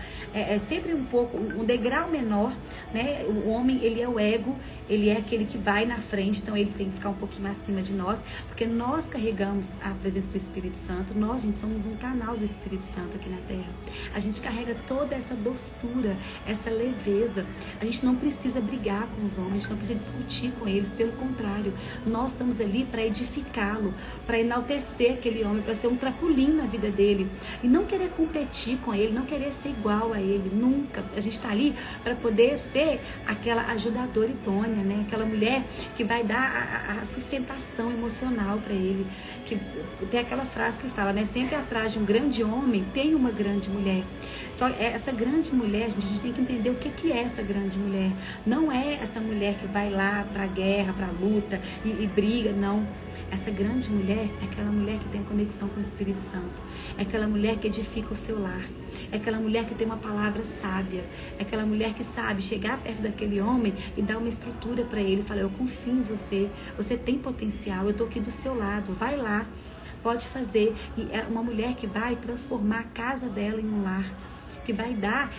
sempre um degrau menor, né? O homem, ele é o ego, ele é aquele que vai na frente, então ele tem que ficar um pouquinho acima de nós, porque nós carregamos a presença do Espírito Santo, nós, gente, somos um canal do Espírito Santo aqui na Terra. A gente carrega toda essa doçura, essa leveza. A gente não precisa brigar com os homens, a gente não precisa discutir com eles, pelo contrário, nós estamos ali para edificá-lo, para enaltecer aquele homem, para ser um trampolim na vida dele, e não querer competir com ele, não querer ser igual a ele, nunca. A gente está ali para poder ser aquela ajudadora idônea, né? Aquela mulher que vai dar a sustentação emocional para ele, que tem aquela frase que fala, né? Sempre atrás de um grande homem tem uma grande mulher. Só essa grande mulher, a gente tem que entender o que é essa grande mulher. Não é essa mulher que vai lá para a guerra, para a luta e briga, não. Essa grande mulher é aquela mulher que tem a conexão com o Espírito Santo. É aquela mulher que edifica o seu lar. É aquela mulher que tem uma palavra sábia. É aquela mulher que sabe chegar perto daquele homem e dar uma estrutura para ele. Falar, eu confio em você. Você tem potencial. Eu estou aqui do seu lado. Vai lá. Pode fazer. E é uma mulher que vai transformar a casa dela em um lar. Que vai dar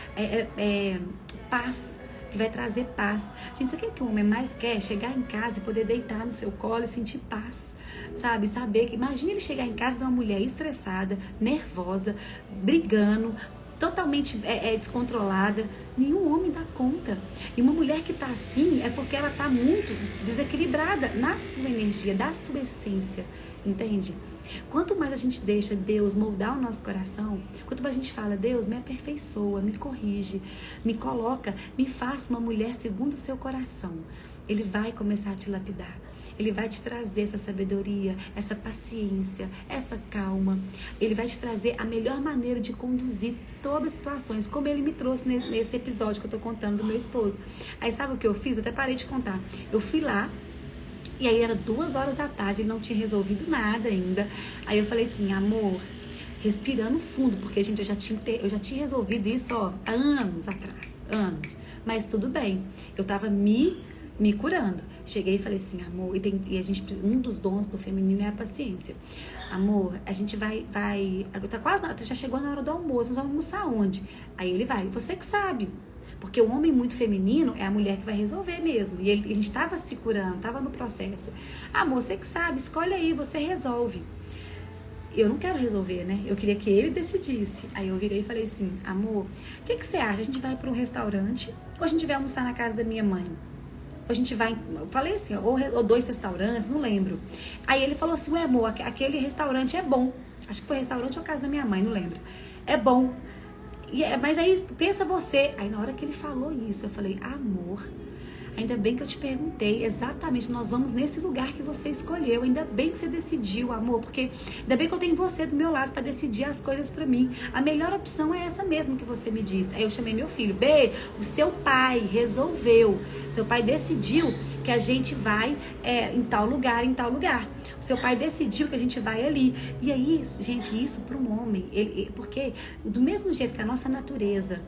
paz. Que vai trazer paz. Gente, sabe o que o homem mais quer? Chegar em casa e poder deitar no seu colo e sentir paz, sabe? Saber que, imagina ele chegar em casa e ver uma mulher estressada, nervosa, brigando, totalmente descontrolada. Nenhum homem dá conta. E uma mulher que tá assim é porque ela tá muito desequilibrada na sua energia, da sua essência, entende? Quanto mais a gente deixa Deus moldar o nosso coração, quanto mais a gente fala, Deus, me aperfeiçoa, me corrige, me coloca, me faça uma mulher segundo o seu coração. Ele vai começar a te lapidar. Ele vai te trazer essa sabedoria, essa paciência, essa calma. Ele vai te trazer a melhor maneira de conduzir todas as situações, como ele me trouxe nesse episódio que eu tô contando do meu esposo. Aí sabe o que eu fiz? Eu até parei de contar. Eu fui lá, e aí era 2 horas da tarde, ele não tinha resolvido nada ainda. Aí eu falei assim, amor, respirando fundo, porque, gente, eu já tinha resolvido isso, ó, há anos atrás, anos. Mas tudo bem, eu tava me curando. Cheguei e falei assim, amor, e a gente, um dos dons do feminino é a paciência. Amor, a gente vai tá quase, já chegou na hora do almoço, nós vamos almoçar onde? Aí ele vai, você que sabe. Porque o homem muito feminino é a mulher que vai resolver mesmo. E a gente tava se curando, tava no processo. Amor, você que sabe, escolhe aí, você resolve. Eu não quero resolver, né? Eu queria que ele decidisse. Aí eu virei e falei assim, amor, o que você acha? A gente vai para um restaurante ou a gente vai almoçar na casa da minha mãe? Ou a gente vai, eu falei assim, ou 2 restaurantes, não lembro. Aí ele falou assim, ué, amor, aquele restaurante é bom. Acho que foi restaurante ou casa da minha mãe, não lembro. É bom. Mas aí, pensa você. Aí na hora que ele falou isso, eu falei, amor, Ainda bem que eu te perguntei, exatamente, nós vamos nesse lugar que você escolheu. Ainda bem que você decidiu, amor, porque ainda bem que eu tenho você do meu lado para decidir as coisas para mim. A melhor opção é essa mesmo que você me disse. Aí eu chamei meu filho, B, o seu pai resolveu, seu pai decidiu que a gente vai em tal lugar, em tal lugar. O seu pai decidiu que a gente vai ali. E aí, gente, isso para um homem, porque do mesmo jeito que a nossa natureza,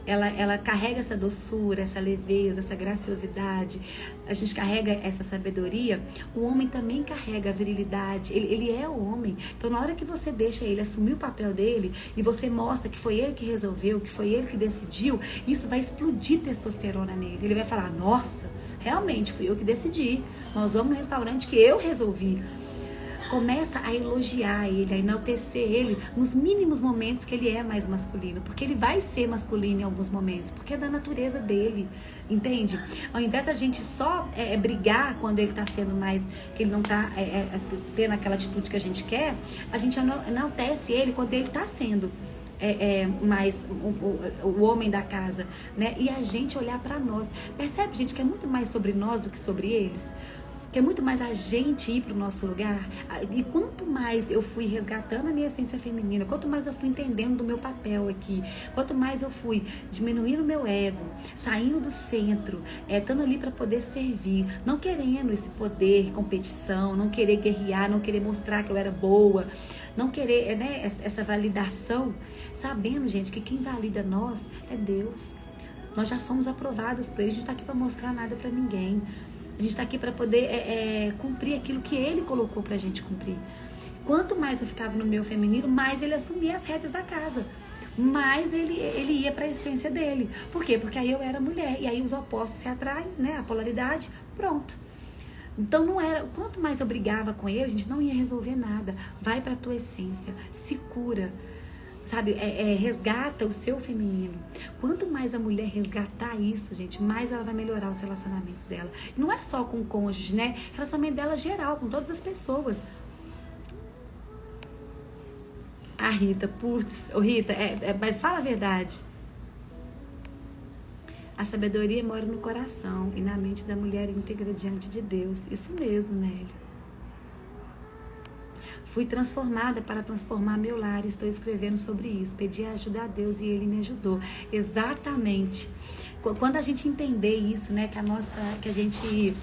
ela carrega essa doçura, essa leveza, essa graciosidade, a gente carrega essa sabedoria, o homem também carrega a virilidade, ele é o homem. Então na hora que você deixa ele assumir o papel dele e você mostra que foi ele que resolveu, que foi ele que decidiu, isso vai explodir testosterona nele. Ele vai falar, nossa, realmente fui eu que decidi, nós vamos no restaurante que eu resolvi. Começa a elogiar ele, a enaltecer ele nos mínimos momentos que ele é mais masculino, porque ele vai ser masculino em alguns momentos, porque é da natureza dele, entende? Ao invés da gente só brigar quando ele está sendo mais, que ele não está tendo aquela atitude que a gente quer, a gente enaltece ele quando ele está sendo mais o homem da casa, né? E a gente olhar para nós, percebe, gente, que é muito mais sobre nós do que sobre eles? Que é muito mais a gente ir para o nosso lugar. E quanto mais eu fui resgatando a minha essência feminina, quanto mais eu fui entendendo do meu papel aqui, quanto mais eu fui diminuindo o meu ego, saindo do centro, estando ali para poder servir, não querendo esse poder, competição, não querer guerrear, não querer mostrar que eu era boa, não querer essa validação, sabendo, gente, que quem valida nós é Deus. Nós já somos aprovadas por Ele, a gente não está aqui para mostrar nada para ninguém. A gente está aqui para poder cumprir aquilo que Ele colocou para a gente cumprir. Quanto mais eu ficava no meu feminino, mais ele assumia as rédeas da casa. Mais ele ia para a essência dele. Por quê? Porque aí eu era mulher. E aí os opostos se atraem, né? A polaridade, pronto. Então não era... Quanto mais eu brigava com ele, a gente não ia resolver nada. Vai para a tua essência. Se cura. Sabe, resgata o seu feminino. Quanto mais a mulher resgatar isso, gente, mais ela vai melhorar os relacionamentos dela. Não é só com o cônjuge, né? Relacionamento dela geral, com todas as pessoas. A Rita, putz, Rita, mas fala a verdade. A sabedoria mora no coração e na mente da mulher íntegra diante de Deus. Isso mesmo, Nélio. Fui transformada para transformar meu lar. Estou escrevendo sobre isso. Pedi ajuda a Deus e Ele me ajudou. Exatamente. Quando a gente entender isso, né, que a gente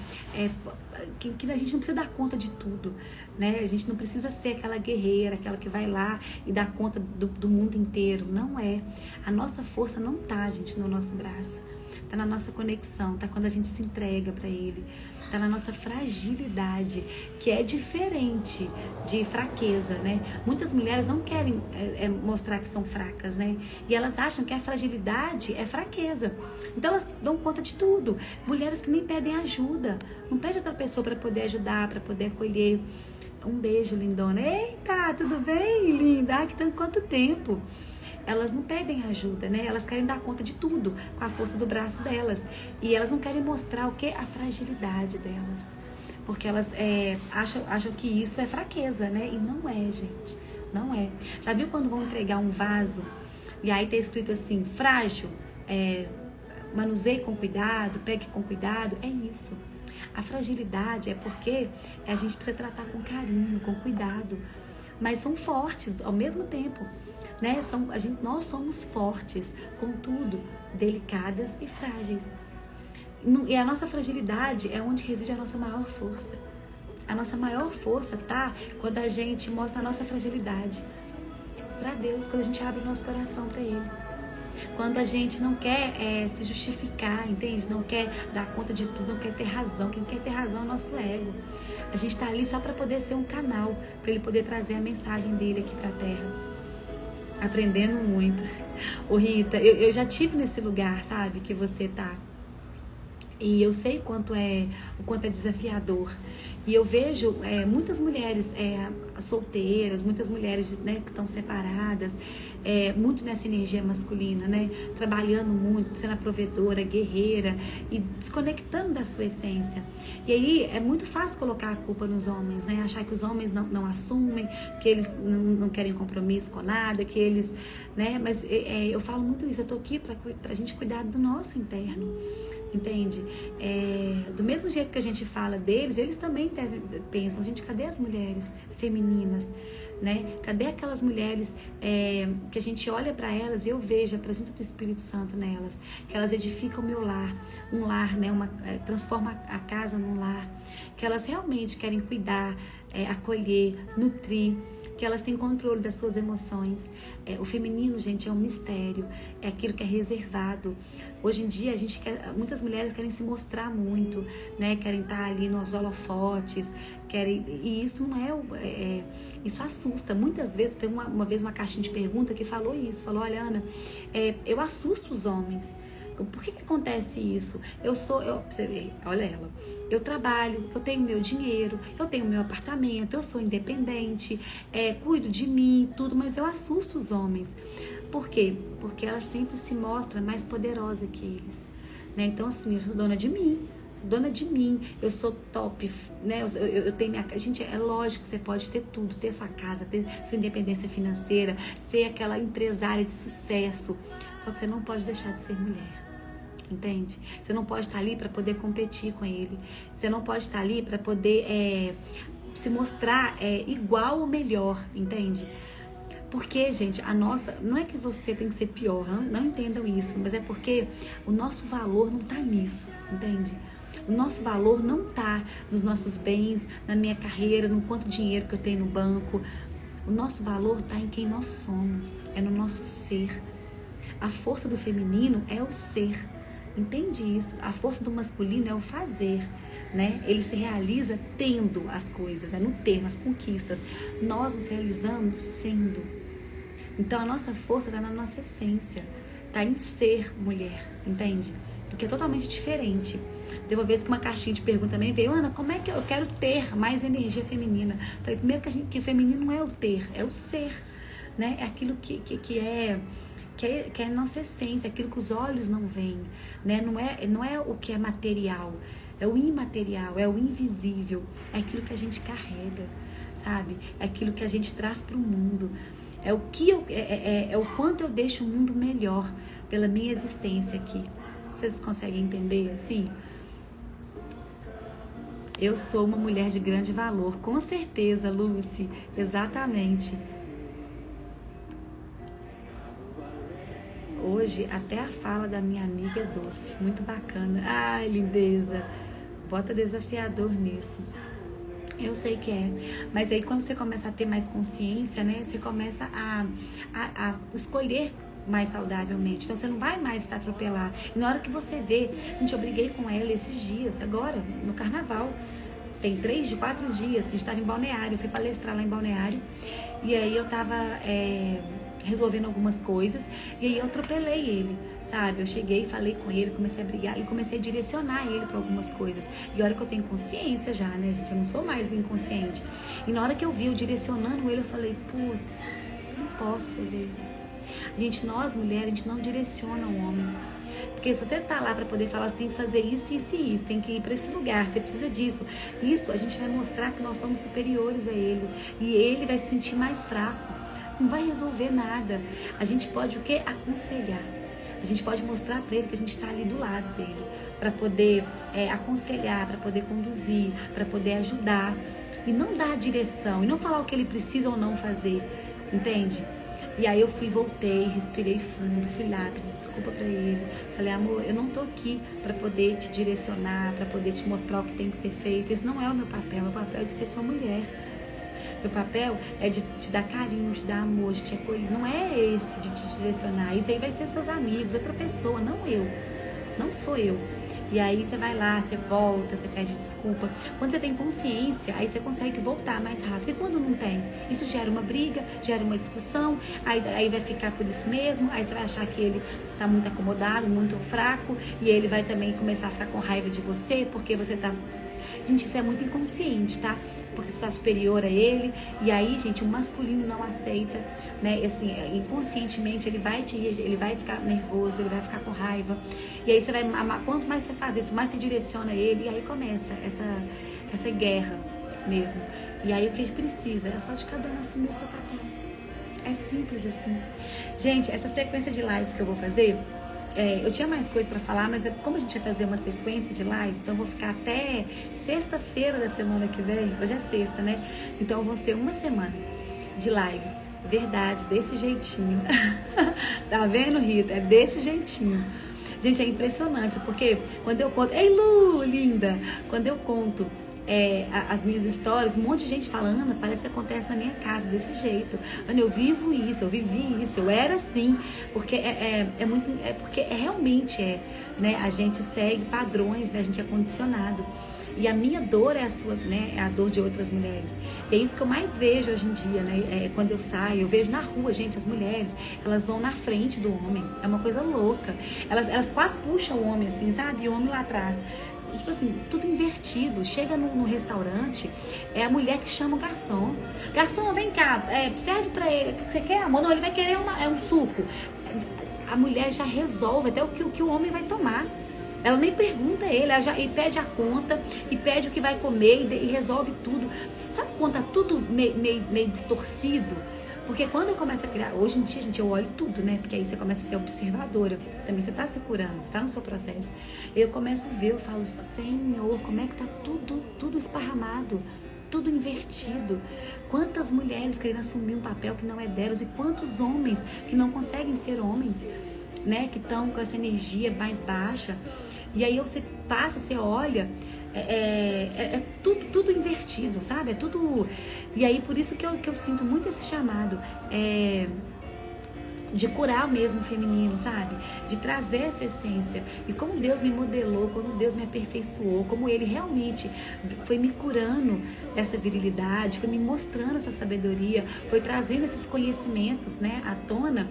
não precisa dar conta de tudo, né? A gente não precisa ser aquela guerreira, aquela que vai lá e dá conta do mundo inteiro. Não é. A nossa força não tá, gente, no nosso braço. Tá na nossa conexão, tá quando a gente se entrega para Ele. Tá na nossa fragilidade, que é diferente de fraqueza, né? Muitas mulheres não querem mostrar que são fracas, né? E elas acham que a fragilidade é fraqueza. Então elas dão conta de tudo. Mulheres que nem pedem ajuda. Não pede outra pessoa para poder ajudar, para poder acolher. Um beijo, lindona. Eita, tudo bem, linda? Ah, que tanto quanto tempo. Elas não pedem ajuda, né? Elas querem dar conta de tudo com a força do braço delas. E elas não querem mostrar o que? A fragilidade delas. Porque elas acham que isso é fraqueza, né? E não é, gente. Não é. Já viu quando vão entregar um vaso e aí tá escrito assim, frágil, manuseie com cuidado, pegue com cuidado? É isso. A fragilidade é porque a gente precisa tratar com carinho, com cuidado. Mas são fortes ao mesmo tempo. Né? Nós somos fortes, contudo, delicadas e frágeis. E a nossa fragilidade é onde reside a nossa maior força. A nossa maior força tá quando a gente mostra a nossa fragilidade para Deus, quando a gente abre o nosso coração para Ele. Quando a gente não quer se justificar, entende? Não quer dar conta de tudo, não quer ter razão. Quem quer ter razão é o nosso ego. A gente tá ali só para poder ser um canal, para Ele poder trazer a mensagem dele aqui para a Terra. Aprendendo muito. Ô Rita, eu já tive nesse lugar, sabe, que você tá. E eu sei o quanto é desafiador. E eu vejo muitas mulheres solteiras, muitas mulheres, né, que estão separadas, muito nessa energia masculina, né? Trabalhando muito, sendo a provedora, guerreira e desconectando da sua essência. E aí é muito fácil colocar a culpa nos homens, né? Achar que os homens não assumem, que eles não querem compromisso com nada, que eles, né? Mas eu falo muito isso, eu tô aqui pra gente cuidar do nosso interno. entende? Do mesmo jeito que a gente fala deles, eles também pensam, gente, cadê as mulheres femininas, né? Cadê aquelas mulheres que a gente olha para elas e eu vejo a presença do Espírito Santo nelas, que elas edificam o meu lar, um lar, né? Transforma a casa num lar, que elas realmente querem cuidar, acolher, nutrir, que elas têm controle das suas emoções. O feminino, gente, é um mistério, é aquilo que é reservado. Hoje em dia, muitas mulheres querem se mostrar muito, né? Querem estar ali nos holofotes, e isso não isso assusta. Muitas vezes, tem uma vez uma caixinha de pergunta que falou isso, falou, olha, Ana, eu assusto os homens. Por que acontece isso? Você vê, olha ela, eu trabalho, eu tenho meu dinheiro, eu tenho meu apartamento, eu sou independente, cuido de mim, tudo, mas eu assusto os homens. Por quê? Porque ela sempre se mostra mais poderosa que eles, né? Então assim, eu sou dona de mim, eu sou top, né? Eu tenho minha casa. Gente, é lógico que você pode ter tudo, ter sua casa, ter sua independência financeira, ser aquela empresária de sucesso, só que você não pode deixar de ser mulher. Entende? Você não pode estar ali para poder competir com ele. Você não pode estar ali para poder se mostrar igual ou melhor, entende? Porque, gente, não é que você tem que ser pior, não entendam isso, mas é porque o nosso valor não está nisso, entende? O nosso valor não está nos nossos bens, na minha carreira, no quanto dinheiro que eu tenho no banco. O nosso valor está em quem nós somos, é no nosso ser. A força do feminino é o ser. Entende isso? A força do masculino é o fazer, né? Ele se realiza tendo as coisas, no ter, nas conquistas. Nós nos realizamos sendo. Então a nossa força está na nossa essência, está em ser mulher, entende? O que é totalmente diferente. Teve uma vez que uma caixinha de pergunta também veio, Ana, como é que eu quero ter mais energia feminina? Falei, primeiro que o feminino não é o ter, é o ser, né? É aquilo que é a nossa essência, aquilo que os olhos não veem, né? Não é o que é material, é o imaterial, é o invisível, é aquilo que a gente carrega, sabe? É aquilo que a gente traz para o mundo, é o quanto eu deixo o mundo melhor pela minha existência aqui. Vocês conseguem entender assim? Eu sou uma mulher de grande valor, com certeza, Lucy, exatamente. Hoje, até a fala da minha amiga é doce, muito bacana. Ai, lindeza, bota desafiador nisso. Eu sei que é, mas aí quando você começa a ter mais consciência, né, você começa a escolher mais saudavelmente. Então você não vai mais se atropelar. E na hora que você vê, gente, eu briguei com ela esses dias, agora, no carnaval. Tem 4 dias, a gente estava em Balneário, eu fui palestrar lá em Balneário. E aí eu tava resolvendo algumas coisas, e aí eu atropelei ele, sabe? Eu cheguei, falei com ele, comecei a brigar e comecei a direcionar ele para algumas coisas. E a hora que eu tenho consciência já, né, gente? Eu não sou mais inconsciente. E na hora que eu vi eu direcionando ele, eu falei, putz, não posso fazer isso. Nós mulheres, a gente não direciona o homem. Porque se você tá lá para poder falar, você tem que fazer isso, isso e isso, tem que ir para esse lugar, você precisa disso. Isso a gente vai mostrar que nós somos superiores a ele. E ele vai se sentir mais fraco. Não vai resolver nada. A gente pode o quê? Aconselhar. A gente pode mostrar para ele que a gente está ali do lado dele, para poder aconselhar, para poder conduzir, para poder ajudar. E não dar a direção, e não falar o que ele precisa ou não fazer, entende? E aí eu voltei, respirei fundo, fui lá, pedi desculpa pra ele. Falei, amor, eu não tô aqui pra poder te direcionar, pra poder te mostrar o que tem que ser feito. Esse não é o meu papel é de ser sua mulher. Meu papel é de te dar carinho, de dar amor, de te acolher. Não é esse de te direcionar. Isso aí vai ser seus amigos, outra pessoa, não eu. Não sou eu. E aí você vai lá, você volta, você pede desculpa. Quando você tem consciência, aí você consegue voltar mais rápido. E quando não tem? Isso gera uma briga, gera uma discussão, aí vai ficar por isso mesmo, aí você vai achar que ele tá muito acomodado, muito fraco, e ele vai também começar a ficar com raiva de você, porque você tá... Gente, isso é muito inconsciente, tá? Porque você está superior a ele, e aí, gente, o masculino não aceita, né? Assim, inconscientemente ele vai ficar nervoso, ele vai ficar com raiva, e aí você vai amar. Quanto mais você faz isso, mais você direciona ele, e aí começa essa guerra mesmo. E aí o que a gente precisa é só de cada um assumir o seu papel. É simples assim. Gente, essa sequência de lives que eu vou fazer eu tinha mais coisa para falar, mas como a gente vai fazer uma sequência de lives, então eu vou ficar até sexta-feira da semana que vem. Hoje é sexta, né? Então vão ser uma semana de lives. Verdade, desse jeitinho. Tá vendo, Rita? É desse jeitinho. Gente, é impressionante, porque quando eu conto... Ei, Lu, linda! Quando eu conto as minhas histórias, um monte de gente fala, Ana, parece que acontece na minha casa, desse jeito. Ana, eu vivo isso, eu vivi isso, eu era assim. Porque porque realmente né? A gente segue padrões, né? A gente é condicionado. E a minha dor é a sua, né? É a dor de outras mulheres. E é isso que eu mais vejo hoje em dia, né? Quando eu saio, eu vejo na rua, gente, as mulheres, elas vão na frente do homem. É uma coisa louca. Elas quase puxam o homem assim, sabe? E o homem lá atrás. Tipo assim, tudo invertido. Chega no restaurante, é a mulher que chama o garçom. Garçom, vem cá, serve pra ele. Você quer, amor? Não, ele vai querer um suco. A mulher já resolve até o que o homem vai tomar. Ela nem pergunta ele, ela já pede a conta, e pede o que vai comer, e resolve tudo. Sabe quando tá tudo meio distorcido? Porque quando eu começo a criar, hoje em dia, gente, eu olho tudo, né? Porque aí você começa a ser observadora. Também você tá se curando, você tá no seu processo. Eu começo a ver, eu falo, Senhor, como é que tá tudo esparramado, tudo invertido. Quantas mulheres querendo assumir um papel que não é delas, e quantos homens que não conseguem ser homens, né? Que estão com essa energia mais baixa. E aí você passa, você olha, tudo invertido, sabe? É tudo. E aí por isso que eu sinto muito esse chamado de curar mesmo o feminino, sabe? De trazer essa essência. E como Deus me modelou, como Deus me aperfeiçoou, como Ele realmente foi me curando essa virilidade, foi me mostrando essa sabedoria, foi trazendo esses conhecimentos, né, à tona.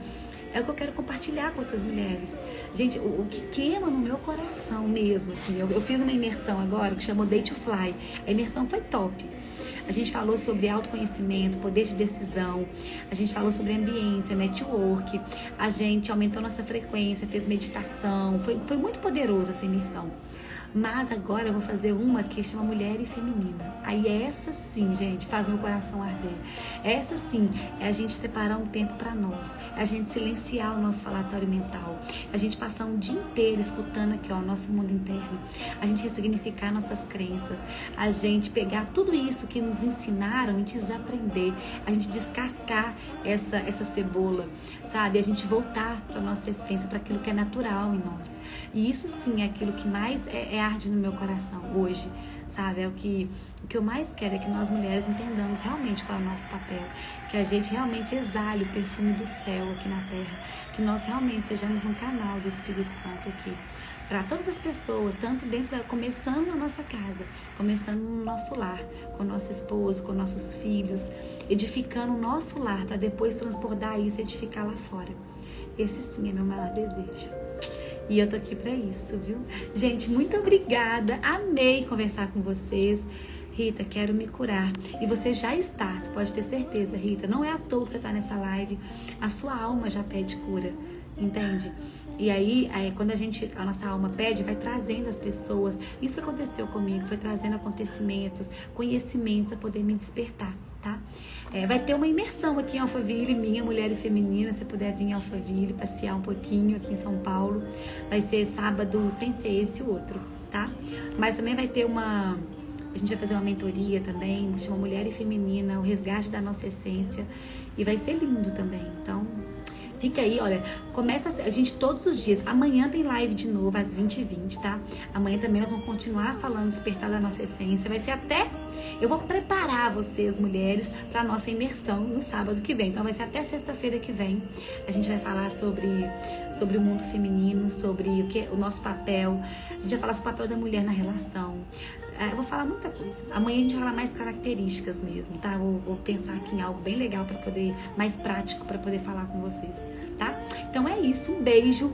É o que eu quero compartilhar com outras mulheres. Gente, o que queima no meu coração mesmo, assim, eu fiz uma imersão agora que chamou Day to Fly. A imersão foi top. A gente falou sobre autoconhecimento, poder de decisão, a gente falou sobre ambiência, network, a gente aumentou nossa frequência, fez meditação, foi muito poderosa essa imersão. Mas agora eu vou fazer uma que chama Mulher e Feminina. Aí essa sim, gente, faz meu coração arder. Essa sim é a gente separar um tempo para nós. É a gente silenciar o nosso falatório mental. É a gente passar um dia inteiro escutando aqui, ó, o nosso mundo interno. A gente ressignificar nossas crenças. A gente pegar tudo isso que nos ensinaram e desaprender. A gente descascar essa cebola, sabe? A gente voltar para nossa essência, para aquilo que é natural em nós. E isso sim é aquilo que mais arde no meu coração hoje, sabe? O que eu mais quero é que nós mulheres entendamos realmente qual é o nosso papel, que a gente realmente exale o perfume do céu aqui na terra, que nós realmente sejamos um canal do Espírito Santo aqui, para todas as pessoas, tanto começando na nossa casa, começando no nosso lar, com o nosso esposo, com nossos filhos, edificando o nosso lar, para depois transbordar isso e edificar lá fora. Esse sim é meu maior desejo. E eu tô aqui pra isso, viu? Gente, muito obrigada. Amei conversar com vocês. Rita, quero me curar. E você já está, você pode ter certeza, Rita. Não é à toa que você tá nessa live. A sua alma já pede cura, entende? E aí, quando a nossa alma pede, vai trazendo as pessoas. Isso que aconteceu comigo, foi trazendo acontecimentos, conhecimento para poder me despertar, tá? Vai ter uma imersão aqui em Alphaville, minha, Mulher e Feminina, se puder vir em Alphaville, passear um pouquinho aqui em São Paulo. Vai ser sábado, sem ser esse o outro, tá? Mas também vai ter a gente vai fazer uma mentoria também, chama Mulher e Feminina, o resgate da nossa essência. E vai ser lindo também, então... Fica aí, olha, começa a gente todos os dias. Amanhã tem live de novo, às 20h20, tá? Amanhã também nós vamos continuar falando, despertar da nossa essência. Vai ser até... Eu vou preparar vocês, mulheres, para nossa imersão no sábado que vem. Então vai ser até sexta-feira que vem. A gente vai falar sobre o mundo feminino, sobre o nosso papel. A gente vai falar sobre o papel da mulher na relação. Eu vou falar muita coisa. Amanhã a gente vai falar mais características mesmo, tá? Vou pensar aqui em algo bem legal para poder, mais prático para poder falar com vocês, tá? Então é isso, um beijo.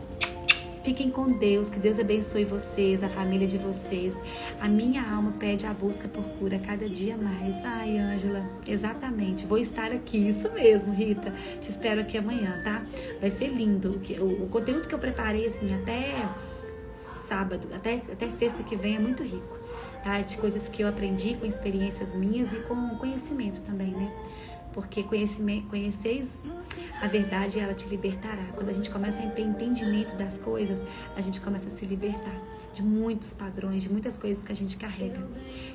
Fiquem com Deus, que Deus abençoe vocês, a família de vocês. A minha alma pede a busca por cura cada dia mais. Ai, Ângela, exatamente. Vou estar aqui, isso mesmo, Rita. Te espero aqui amanhã, tá? Vai ser lindo. O conteúdo que eu preparei, assim, até sábado, até sexta que vem é muito rico. Tá? De coisas que eu aprendi com experiências minhas e com conhecimento também, né? porque conheceis a verdade, ela te libertará. Quando a gente começa a ter entendimento das coisas, a gente começa a se libertar de muitos padrões, de muitas coisas que a gente carrega.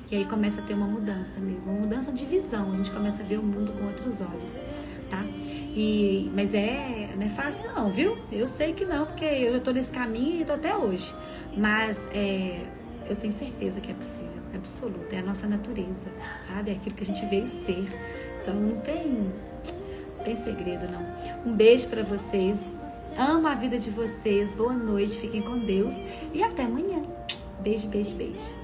E aí começa a ter uma mudança mesmo, uma mudança de visão. A gente começa a ver o mundo com outros olhos, tá? Mas não é fácil não, viu? Eu sei que não, porque eu tô nesse caminho e tô até hoje. Mas eu tenho certeza que é possível, é absoluto. É a nossa natureza, sabe? É aquilo que a gente veio ser. Então não tem segredo não. Um beijo pra vocês. Amo a vida de vocês. Boa noite, fiquem com Deus. E até amanhã. Beijo, beijo, beijo.